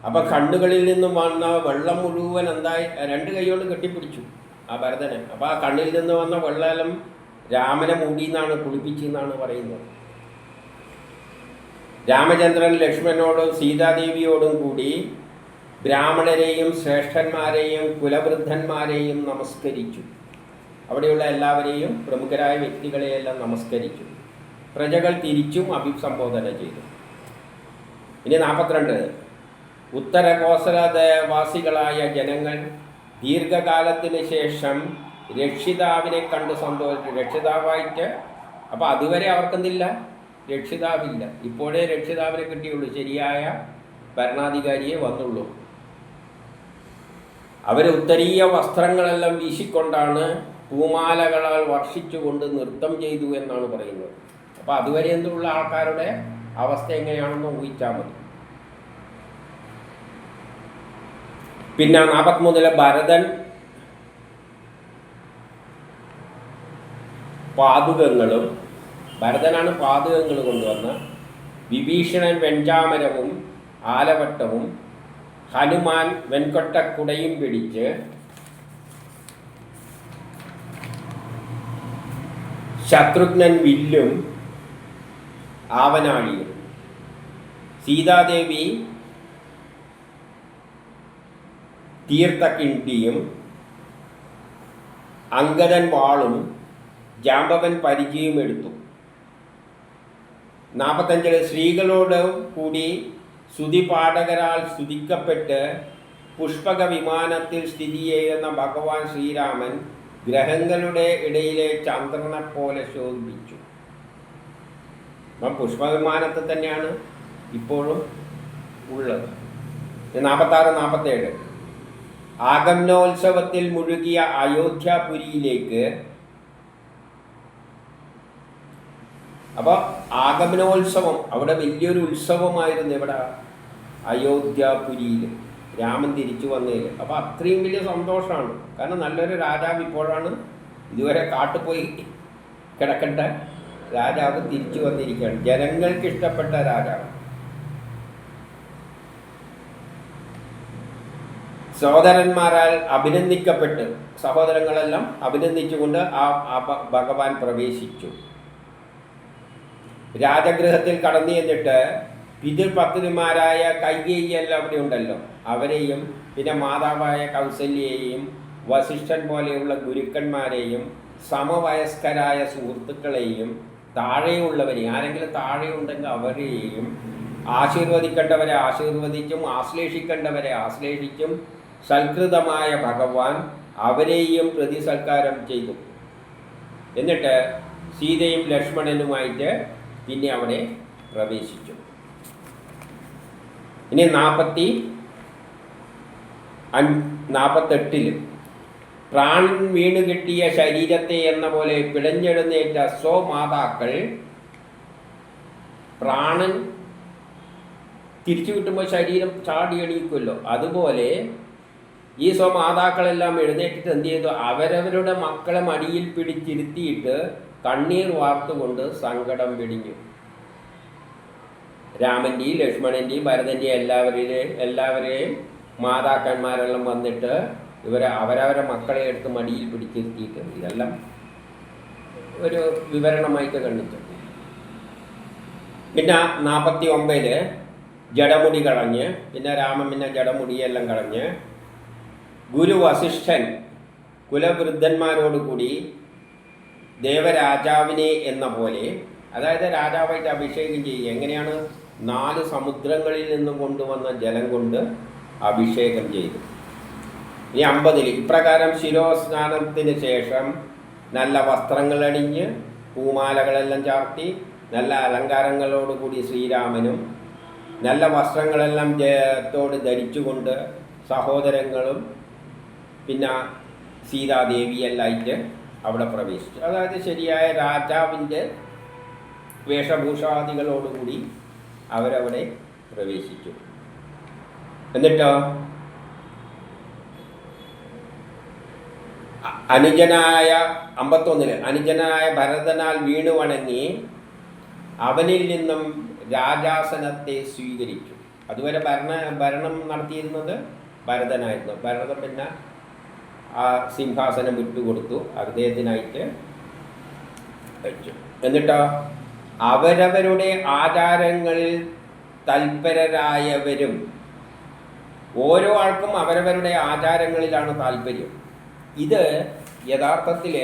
അപ്പം കണ്ണുകളിൽ നിന്നും വന്ന വെള്ളം മുഴുവൻ എന്തായി 2 കൈകൊണ്ട് കെട്ടിപ്പിടിച്ചു ആ ഭരതനെ. അപ്പോൾ ആ കണ്ണിൽ നിന്ന് വന്ന വെള്ളം രാമനെ മൂടിയെന്നാണ്, കുളിപ്പിച്ചെന്നാണ് പറയുന്നത്. രാമചന്ദ്രൻ ലക്ഷ്മണനോടും സീതാദേവിയോടും കൂടി ബ്രാഹ്മണരെയും ശ്രേഷ്ഠന്മാരെയും കുലവൃദ്ധന്മാരെയും നമസ്കരിച്ചു. അവിടെയുള്ള എല്ലാവരെയും, പ്രമുഖരായ വ്യക്തികളെയെല്ലാം നമസ്കരിച്ചു. പ്രജകൾ തിരിച്ചും അഭിസംബോധന ചെയ്തു. ഇനി 42 ഉത്തര കോസലവാസികളായ ജനങ്ങൾ ദീർഘകാലത്തിന് ശേഷം രക്ഷിതാവിനെ കണ്ട് സന്തോഷിച്ചു. രക്ഷിതാവായിട്ട്, അപ്പോൾ അതുവരെ അവർക്കെന്തില്ല? രക്ഷിതാവില്ല. ഇപ്പോഴേ രക്ഷിതാവിനെ കിട്ടിയുള്ളൂ, ശരിയായ ഭരണാധികാരിയെ വന്നുള്ളൂ. അവർ ഉത്തരീയ വസ്ത്രങ്ങളെല്ലാം വീശിക്കൊണ്ടാണ് പൂമാലകളാൽ വർഷിച്ചുകൊണ്ട് നൃത്തം ചെയ്തു എന്നാണ് പറയുന്നത്. അപ്പോൾ അതുവരെ എന്തുള്ള ആൾക്കാരുടെ അവസ്ഥ എങ്ങനെയാണെന്ന് ഊഹിച്ചാൽ മതി. പിന്നെ 43 ഭരതൻ പാതുകങ്ങളും, ഭരതനാണ് പാതുകങ്ങൾ കൊണ്ടുവന്ന, വിഭീഷണൻ വെഞ്ചാമരവും ആലവട്ടവും, ഹനുമാൻ വെൺകൊട്ടക്കുടയും പിടിച്ച്, ശത്രുഘ്നൻ വില്ലും ആവനാഴിയും, സീതാദേവി തീർത്ഥക്കിണ്ടിയും, അങ്കദൻ വാളും ജാമ്പവൻ പരിചയം എടുത്തു. 45 സ്ത്രീകളോട് കൂടി സ്തുതിപാഠകരാൽ സ്തുതിക്കപ്പെട്ട് പുഷ്പക വിമാനത്തിൽ സ്ഥിതി ചെയ്യുന്ന ഭഗവാൻ ശ്രീരാമൻ ഗ്രഹങ്ങളുടെ ഇടയിലെ ചന്ദ്രനെ പോലെ ശോഭിച്ചു. അപ്പം പുഷ്പവിമാനത്തിൽ തന്നെയാണ് ഇപ്പോഴും ഉള്ളത്. 46-47 ആഗമനോത്സവത്തിൽ മുഴുകിയ അയോധ്യാപുരിയിലേക്ക്. അപ്പോൾ ആഗമനോത്സവം അവിടെ വലിയൊരു ഉത്സവമായിരുന്നു. ഇവിടെ അയോധ്യാപുരിയിൽ രാമൻ തിരിച്ചു വന്നതിൽ. അപ്പോൾ അത്രയും വലിയ സന്തോഷമാണ്. കാരണം നല്ലൊരു രാജാവ് ഇപ്പോഴാണ്, ഇതുവരെ കാട്ടുപോയി കിടക്കേണ്ട രാജാവ് തിരിച്ചു വന്നിരിക്കുകയാണ്. ജനങ്ങൾക്ക് ഇഷ്ടപ്പെട്ട രാജാവ്. സഹോദരന്മാരാൽ അഭിനന്ദിക്കപ്പെട്ട്, സഹോദരങ്ങളെല്ലാം അഭിനന്ദിച്ചുകൊണ്ട് ആ ഭഗവാൻ പ്രവേശിച്ചു. രാജഗൃഹത്തിൽ കടന്നു ചെന്നിട്ട് പിതൃപത്നിമാരായ കൈകേയിയെല്ലാം അവിടെ ഉണ്ടല്ലോ, അവരെയും പിന്നെ മാതാവായ കൗസല്യയെയും വസിഷ്ഠൻ പോലെയുള്ള ഗുരുക്കന്മാരെയും സമവയസ്കരായ സുഹൃത്തുക്കളെയും താഴെയുള്ളവരെയും, ആരെങ്കിലും താഴെയുണ്ടെങ്കിൽ അവരെയും ആശീർവദിക്കേണ്ടവരെ ആശീർവദിച്ചും ആശ്ലേഷിക്കേണ്ടവരെ ആശ്ലേഷിച്ചും സൽകൃതമായ ഭഗവാൻ അവരെയും പ്രതിസൽക്കാരം ചെയ്തു. എന്നിട്ട് സീതയും ലക്ഷ്മണനുമായിട്ട് പിന്നെ അവിടെ പ്രവേശിച്ചു. ഇനി 48 പ്രാണൻ വീണു കിട്ടിയ ശരീരത്തെ എന്ന പോലെ പിടഞ്ഞെഴുന്നേറ്റ സ്വമാതാക്കൾ, പ്രാണൻ തിരിച്ചു കിട്ടുമ്പോൾ ശരീരം ചാടി എണീക്കുമല്ലോ, അതുപോലെ ഈ സ്വമാതാക്കളെല്ലാം എഴുന്നേറ്റിട്ട് എന്ത് ചെയ്തു? അവരവരുടെ മക്കളെ മടിയിൽ പിടിച്ചിരുത്തിയിട്ട് കണ്ണീർ വാർത്തുകൊണ്ട് സങ്കടം വെടിഞ്ഞു. രാമൻ്റെയും ലക്ഷ്മണൻ്റെയും ഭരതൻ്റെയും എല്ലാവരെയും മാതാക്കന്മാരെല്ലാം വന്നിട്ട് അവരവരെ മക്കളെ എടുത്ത് മടിയിൽ പിടിച്ചിരുത്തിയിട്ട്, ഇതെല്ലാം ഒരു വിവരണമായിട്ട് കണ്ടിട്ട്. പിന്നെ 49 ജടമുടി കളഞ്ഞ്, പിന്നെ രാമൻ പിന്നെ ജടമുടിയെല്ലാം കളഞ്ഞ് ഗുരു വസിഷ്ഠൻ കുലവൃദ്ധന്മാരോടുകൂടി ദേവരാജാവിനെ എന്ന പോലെ, അതായത് രാജാവായിട്ട് അഭിഷേകം ചെയ്യുക. എങ്ങനെയാണ്? 4 സമുദ്രങ്ങളിൽ നിന്നും കൊണ്ടുവന്ന ജലം കൊണ്ട് അഭിഷേകം ചെയ്തു. ഈ 50 ഇപ്രകാരം ശിരോസ്നാനത്തിന് ശേഷം നല്ല വസ്ത്രങ്ങൾ അണിഞ്ഞ് പൂമാലകളെല്ലാം ചാർത്തി നല്ല അലങ്കാരങ്ങളോടുകൂടി ശ്രീരാമനും നല്ല വസ്ത്രങ്ങളെല്ലാം ജയത്തോട് ധരിച്ചുകൊണ്ട് സഹോദരങ്ങളും പിന്നെ സീതാദേവിയെല്ലായിട്ട് അവിടെ പ്രവേശിച്ചു. അതായത് ശരിയായ രാജാവിൻ്റെ വേഷഭൂഷാദികളോടുകൂടി അവരവിടെ പ്രവേശിച്ചു. എന്നിട്ടോ അനുജനായ 51 അനുജനായ ഭരതനാൽ വീണു വണങ്ങി അവനിൽ നിന്നും രാജാസനത്തെ സ്വീകരിച്ചു. അതുവരെ ഭരണം നടത്തിയിരുന്നത് ഭരതനായിരുന്നു. ഭരതൻ പിന്നെ ആ സിംഹാസനം വിട്ടുകൊടുത്തു, അദ്ദേഹത്തിനായിട്ട് വെച്ചു. എന്നിട്ടോ അവരവരുടെ ആചാരങ്ങളിൽ തൽപരരായവരും, ഓരോ ആൾക്കും അവരവരുടെ ആചാരങ്ങളിലാണ് താല്പര്യം. ഇത് യഥാർത്ഥത്തിൽ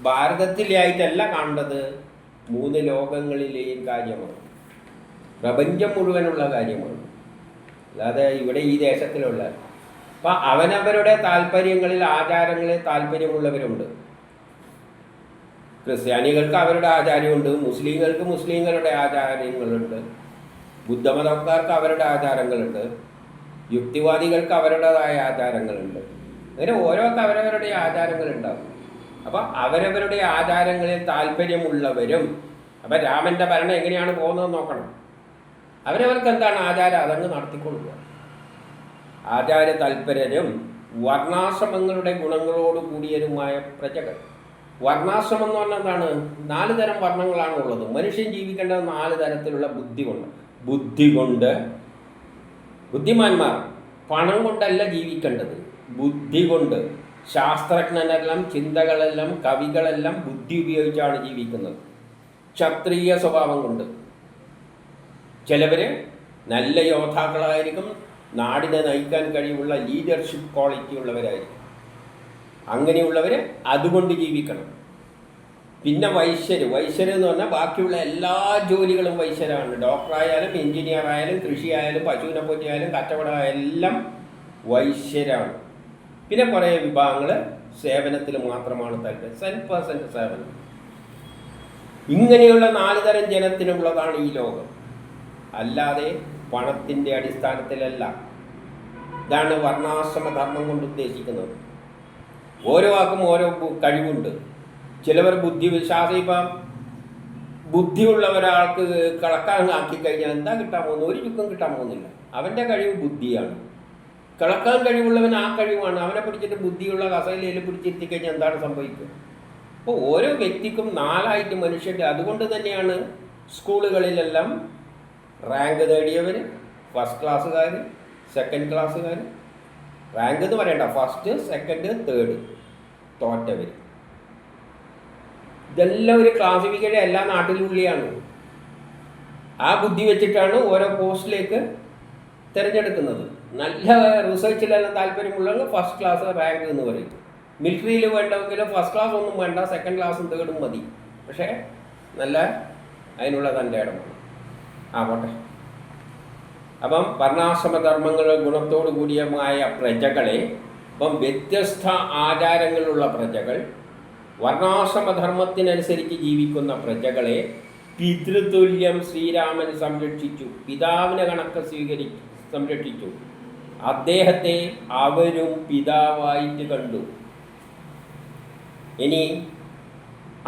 ഭാരതത്തിലായിട്ടല്ല കാണേണ്ടത്, 3 ലോകങ്ങളിലെയും കാര്യമാണ്, പ്രപഞ്ചം മുഴുവനുള്ള കാര്യമാണ്, അല്ലാതെ ഇവിടെ ഈ ദേശത്തിലുള്ള. അപ്പം അവനവരുടെ താല്പര്യങ്ങളിൽ ആചാരങ്ങളിൽ താല്പര്യമുള്ളവരുണ്ട്. ക്രിസ്ത്യാനികൾക്ക് അവരുടെ ആചാരമുണ്ട്, മുസ്ലിങ്ങൾക്ക് മുസ്ലിങ്ങളുടെ ആചാരങ്ങളുണ്ട്, ബുദ്ധമതക്കാർക്ക് അവരുടെ ആചാരങ്ങളുണ്ട്, യുക്തിവാദികൾക്ക് അവരുടേതായ ആചാരങ്ങളുണ്ട്. അങ്ങനെ ഓരോർക്ക് അവരവരുടെ ആചാരങ്ങളുണ്ടാവും. അപ്പം അവരവരുടെ ആചാരങ്ങളിൽ താല്പര്യമുള്ളവരും, അപ്പം രാമൻ്റെ ഭരണം എങ്ങനെയാണ് പോകുന്നത് നോക്കണം. അവരവർക്ക് എന്താണ് ആചാരം അതങ്ങ് നടത്തിക്കൊള്ളുക. ആചാര തൽപരരും വർണ്ണാശ്രമങ്ങളുടെ ഗുണങ്ങളോട് കൂടിയതുമായ പ്രജകൾ. വർണ്ണാശ്രമം എന്ന് പറഞ്ഞാൽ എന്താണ്? 4 തരം വർണ്ണങ്ങളാണ് ഉള്ളത്. മനുഷ്യൻ ജീവിക്കേണ്ടത് 4 തരത്തിലുള്ള ബുദ്ധി കൊണ്ട്. ബുദ്ധിമാന്മാർ പണം കൊണ്ടല്ല ജീവിക്കേണ്ടത്, ബുദ്ധി കൊണ്ട്. ശാസ്ത്രജ്ഞനെല്ലാം ചിന്തകളെല്ലാം കവികളെല്ലാം ബുദ്ധി ഉപയോഗിച്ചാണ് ജീവിക്കുന്നത്, ക്ഷത്രിയ സ്വഭാവം കൊണ്ട്. ചിലവർ നല്ല യോദ്ധാക്കളായിരിക്കും, നാടിനെ നയിക്കാൻ കഴിവുള്ള ലീഡർഷിപ്പ് ക്വാളിറ്റി ഉള്ളവരായിരിക്കും. അങ്ങനെയുള്ളവർ അതുകൊണ്ട് ജീവിക്കണം. പിന്നെ വൈശ്യർ എന്ന് പറഞ്ഞാൽ ബാക്കിയുള്ള എല്ലാ ജോലികളും വൈശ്യരാണ്. ഡോക്ടറായാലും എഞ്ചിനീയർ ആയാലും കൃഷി ആയാലും പശുവിനെ പറ്റിയായാലും കച്ചവടമായാലും എല്ലാം വൈശ്യരാണ്. പിന്നെ കുറേ വിഭാഗങ്ങൾ സേവനത്തിൽ മാത്രമാണ് താല്പര്യം, 10% സേവനം. ഇങ്ങനെയുള്ള 4 തരം ജനത്തിനുള്ളതാണ് ഈ ലോകം, അല്ലാതെ പണത്തിൻ്റെ അടിസ്ഥാനത്തിലല്ല. ഇതാണ് വർണ്ണാശ്രമ ധർമ്മം കൊണ്ട് ഉദ്ദേശിക്കുന്നത്. ഓരോ ആൾക്കും ഓരോ കഴിവുണ്ട്. ചിലവർ ബുദ്ധിവിശ്വാസം, ഇപ്പം ബുദ്ധിയുള്ള ഒരാൾക്ക് കളക്കാൻ ആക്കി കഴിഞ്ഞാൽ എന്താ കിട്ടാൻ പോകുന്നത്? ഒരു ചുക്കും കിട്ടാൻ പോകുന്നില്ല. അവൻ്റെ കഴിവ് ബുദ്ധിയാണ്. കിളക്കാൻ കഴിവുള്ളവൻ ആ കഴിവാണ്. അവനെ പിടിച്ചിട്ട് ബുദ്ധിയുള്ള കസേരയിൽ പിടിച്ചിരുത്തിക്കഴിഞ്ഞാൽ എന്താണ് സംഭവിക്കുക? അപ്പോൾ ഓരോ വ്യക്തിക്കും 4 മനുഷ്യൻ്റെ. അതുകൊണ്ട് തന്നെയാണ് സ്കൂളുകളിലെല്ലാം റാങ്ക് നേടിയവർ, ഫസ്റ്റ് ക്ലാസ്സുകാർ, സെക്കൻഡ് ക്ലാസ്സുകാർ, റാങ്ക് എന്ന് പറയണ്ട, ഫസ്റ്റ്, സെക്കൻഡ്, തേർഡ്, തോറ്റവർ. ഇതെല്ലാം ഒരു ക്ലാസിഫിക്കേഷൻ എല്ലാ നാട്ടിലുള്ളിയാണ്. ആ ബുദ്ധി വെച്ചിട്ടാണ് ഓരോ പോസ്റ്റിലേക്ക് തിരഞ്ഞെടുക്കുന്നത്. നല്ല റിസർച്ചിലെല്ലാം താല്പര്യമുള്ളവർ ഫസ്റ്റ് ക്ലാസ് റാങ്ക് എന്ന് പറയും. മിലിറ്ററിയിൽ വേണ്ടെങ്കിലും ഫസ്റ്റ് ക്ലാസ് ഒന്നും വേണ്ട, സെക്കൻഡ് ക്ലാസ്സും തേർഡും മതി. പക്ഷേ നല്ല അതിനുള്ള തൻ്റെ ഇടമാണ്. പോട്ടെ. അപ്പം വർണ്ണാശ്രമധർമ്മങ്ങൾ ഗുണത്തോടു കൂടിയമായ പ്രജകളെ, അപ്പം വ്യത്യസ്ത ആചാരങ്ങളുള്ള പ്രജകൾ, വർണ്ണാശ്രമധർമ്മത്തിനനുസരിച്ച് ജീവിക്കുന്ന പ്രജകളെ പിതൃതുല്യം ശ്രീരാമൻ സംരക്ഷിച്ചു. പിതാവിനെ കണക്ക് സംരക്ഷിച്ചു. അദ്ദേഹത്തെ അവരും പിതാവായിട്ട് കണ്ടു. ഇനി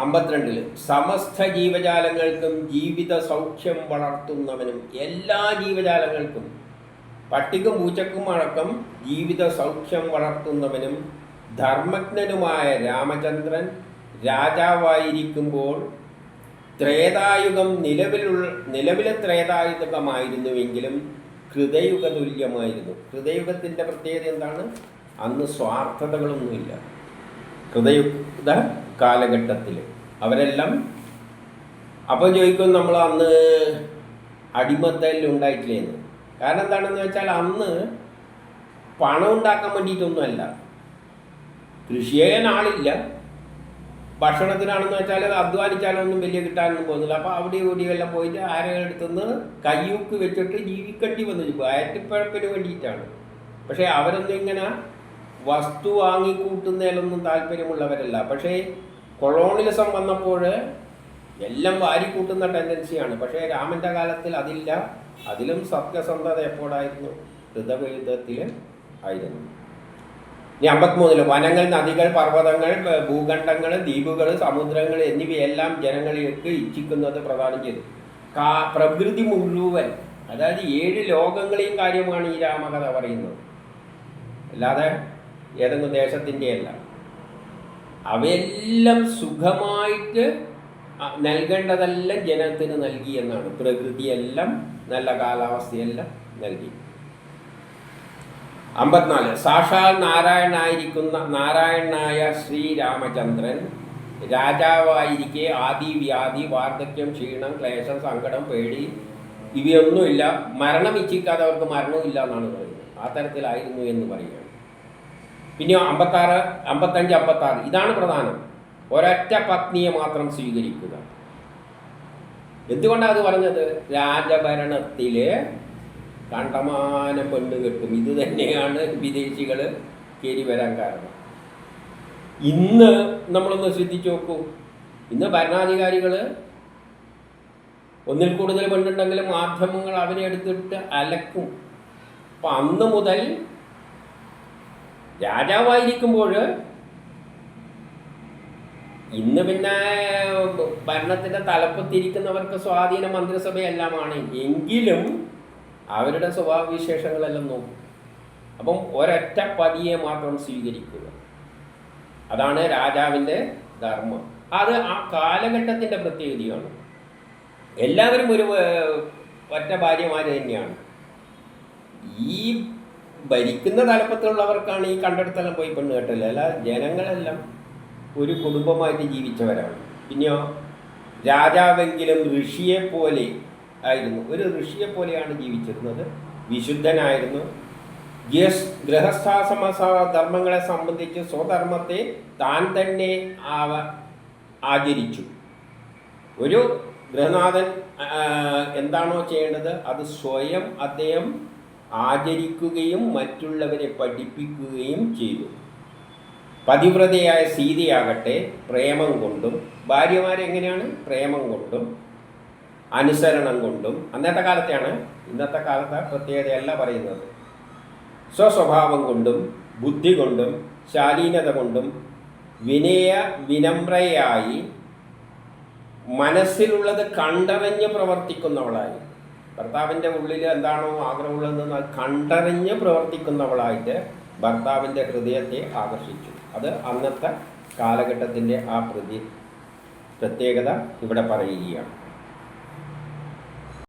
52 സമസ്ത ജീവജാലങ്ങൾക്കും ജീവിത സൗഖ്യം വളർത്തുന്നവനും, എല്ലാ ജീവജാലങ്ങൾക്കും പട്ടിക്കും പൂച്ചക്കും അടക്കം ജീവിത സൗഖ്യം വളർത്തുന്നവനും ധർമ്മജ്ഞനുമായ രാമചന്ദ്രൻ രാജാവായിരിക്കുമ്പോൾ ത്രേതായുഗം നിലവിലെ ത്രേതായുഗമായിരുന്നുവെങ്കിലും കൃതയുഗ തുല്യമായിരുന്നു. കൃതയുഗത്തിൻ്റെ പ്രത്യേകത എന്താണ്? അന്ന് സ്വാർത്ഥതകളൊന്നുമില്ല. കൃതയുഗ കാലഘട്ടത്തിൽ അവരെല്ലാം അപ്പോൾ ചോദിക്കും നമ്മൾ അന്ന് അടിമത്തലിൽ ഉണ്ടായിട്ടില്ലേന്ന്. കാരണം എന്താണെന്ന് വെച്ചാൽ അന്ന് പണം ഉണ്ടാക്കാൻ വേണ്ടിയിട്ടൊന്നുമല്ല, കൃഷി ചെയ്യാൻ ആളില്ല, ഭക്ഷണത്തിനാണെന്ന് വെച്ചാൽ അധ്വാനിച്ചാലൊന്നും വലിയ കിട്ടാനൊന്നും പോകുന്നില്ല. അപ്പോൾ അവിടെ ഇവിടെയെല്ലാം പോയിട്ട് ആരെങ്കിലും അടുത്തുനിന്ന് കയ്യൂക്ക് വെച്ചിട്ട് ജീവിക്കേണ്ടി വന്നു. വയറ്റിപ്പഴപ്പിന് വേണ്ടിയിട്ടാണ്. പക്ഷേ അവരൊന്നും ഇങ്ങനെ വസ്തു വാങ്ങിക്കൂട്ടുന്നതിലൊന്നും താല്പര്യമുള്ളവരല്ല. പക്ഷേ കൊളോണിയലിസം വന്നപ്പോൾ എല്ലാം വാരിക്കൂട്ടുന്ന ടെൻഡൻസിയാണ്. പക്ഷേ രാമൻ്റെ കാലത്തിൽ അതില്ല. അതിലും സത്യസന്ധത എപ്പോഴായിരുന്നു? ഋതവേദത്തിൽ ആയിരുന്നു. ഇനി 53 വനങ്ങൾ, നദികൾ, പർവ്വതങ്ങൾ, ഭൂഖണ്ഡങ്ങൾ, ദ്വീപുകൾ, സമുദ്രങ്ങൾ എന്നിവയെല്ലാം ജനങ്ങളിലേക്ക് ഇച്ഛിക്കുന്നത് പ്രദാനം ചെയ്തു. പ്രകൃതി മുഴുവൻ, അതായത് 7 ലോകങ്ങളെയും കാര്യമാണ് ഈ രാമകഥ പറയുന്നത്. അല്ലാതെ ഏതെങ്കിലും ദേശത്തിൻ്റെ അല്ല. അവയെല്ലാം സുഖമായിട്ട് നൽകേണ്ടതെല്ലാം ജനത്തിന് നൽകി എന്നാണ്. പ്രകൃതിയെല്ലാം നല്ല കാലാവസ്ഥയെല്ലാം നൽകി. 54 സാക്ഷാൽ നാരായണനായ ശ്രീരാമചന്ദ്രൻ രാജാവായിരിക്കെ ആദി വ്യാധി, വാർദ്ധക്യം, ക്ഷീണം, ക്ലേശം, സങ്കടം, പേടി ഇവയൊന്നുമില്ല. മരണം ഇച്ഛിക്കാതെ അവർക്ക് മരണമില്ല എന്നാണ് പറയുന്നത്. ആ തരത്തിലായിരുന്നു എന്ന് പറയുകയാണ്. പിന്നെ 55, 56 ഇതാണ് പ്രധാനം. ഒരൊറ്റ പത്നിയെ മാത്രം സ്വീകരിക്കുക. എന്തുകൊണ്ടാണ് അത് പറഞ്ഞത്? രാജഭരണത്തിൽ കണ്ടമാനം പെണ്ണ് കെട്ടും. ഇത് തന്നെയാണ് വിദേശികൾ കയറി വരാൻ കാരണം. ഇന്ന് നമ്മളൊന്ന് ശ്രദ്ധിച്ചു നോക്കൂ. ഇന്ന് ഭരണാധികാരികൾ ഒന്നിൽ കൂടുതൽ പെണ്ണുണ്ടെങ്കിലും മാധ്യമങ്ങൾ അവരെ എടുത്തിട്ട് അലക്കും. അപ്പം അന്ന് മുതൽ രാജാവായിരിക്കുമ്പോൾ, ഇന്ന് പിന്നെ ഭരണത്തിൻ്റെ തലപ്പത്തിരിക്കുന്നവർക്ക് സ്വാധീന മന്ത്രിസഭയെല്ലാമാണ്. എങ്കിലും അവരുടെ സ്വഭാവവിശേഷങ്ങളെല്ലാം നോക്കും. അപ്പം ഒരൊറ്റ പതിയെ മാത്രം സ്വീകരിക്കുക. അതാണ് രാജാവിൻ്റെ ധർമ്മം. അത് ആ കാലഘട്ടത്തിൻ്റെ പ്രത്യേകതയാണ്. എല്ലാവരും ഒരു ഒറ്റ ഭാര്യമാർ തന്നെയാണ്. ഈ ഭരിക്കുന്ന തലപ്പത്തിലുള്ളവർക്കാണ് ഈ കണ്ടെടുത്തെല്ലാം പോയി പെണ്ണ് കെട്ടില്ല. അല്ല, ജനങ്ങളെല്ലാം ഒരു കുടുംബമായിട്ട് ജീവിച്ചവരാണ്. പിന്നെയോ രാജാവെങ്കിലും ഋഷിയെപ്പോലെ ആയിരുന്നു. ഒരു ഋഷിയെപ്പോലെയാണ് ജീവിച്ചിരുന്നത്. വിശുദ്ധനായിരുന്നു. ഗൃഹസ്ഥാശ്രമ ധർമ്മങ്ങളെ സംബന്ധിച്ച് സ്വധർമ്മത്തെ താൻ തന്നെ ആചരിച്ചു. ഒരു ഗൃഹനാഥൻ എന്താണോ ചെയ്യേണ്ടത് അത് സ്വയം അദ്ദേഹം ആചരിക്കുകയും മറ്റുള്ളവരെ പഠിപ്പിക്കുകയും ചെയ്തു. പതിവ്രതയായ സീതയാകട്ടെ പ്രേമം കൊണ്ടും, ഭാര്യമാരെങ്ങനെയാണ്? പ്രേമം കൊണ്ടും അനുസരണം കൊണ്ടും. അന്നത്തെ കാലത്തെയാണ്, ഇന്നത്തെ കാലത്തെ പ്രത്യേകതയല്ല പറയുന്നത്. സ്വസ്വഭാവം കൊണ്ടും ബുദ്ധി കൊണ്ടും ശാലീനത കൊണ്ടും വിനമ്രയായി മനസ്സിലുള്ളത് കണ്ടറിഞ്ഞ് പ്രവർത്തിക്കുന്നവളായി. ഭർത്താവിൻ്റെ ഉള്ളിൽ എന്താണോ ആഗ്രഹമുള്ളതെന്ന് അത് കണ്ടറിഞ്ഞ് പ്രവർത്തിക്കുന്നവളായിട്ട് ഭർത്താവിൻ്റെ ഹൃദയത്തെ ആകർഷിച്ചു. അത് അന്നത്തെ കാലഘട്ടത്തിൻ്റെ ആ പ്രത്യേകത ഇവിടെ പറയുകയാണ്.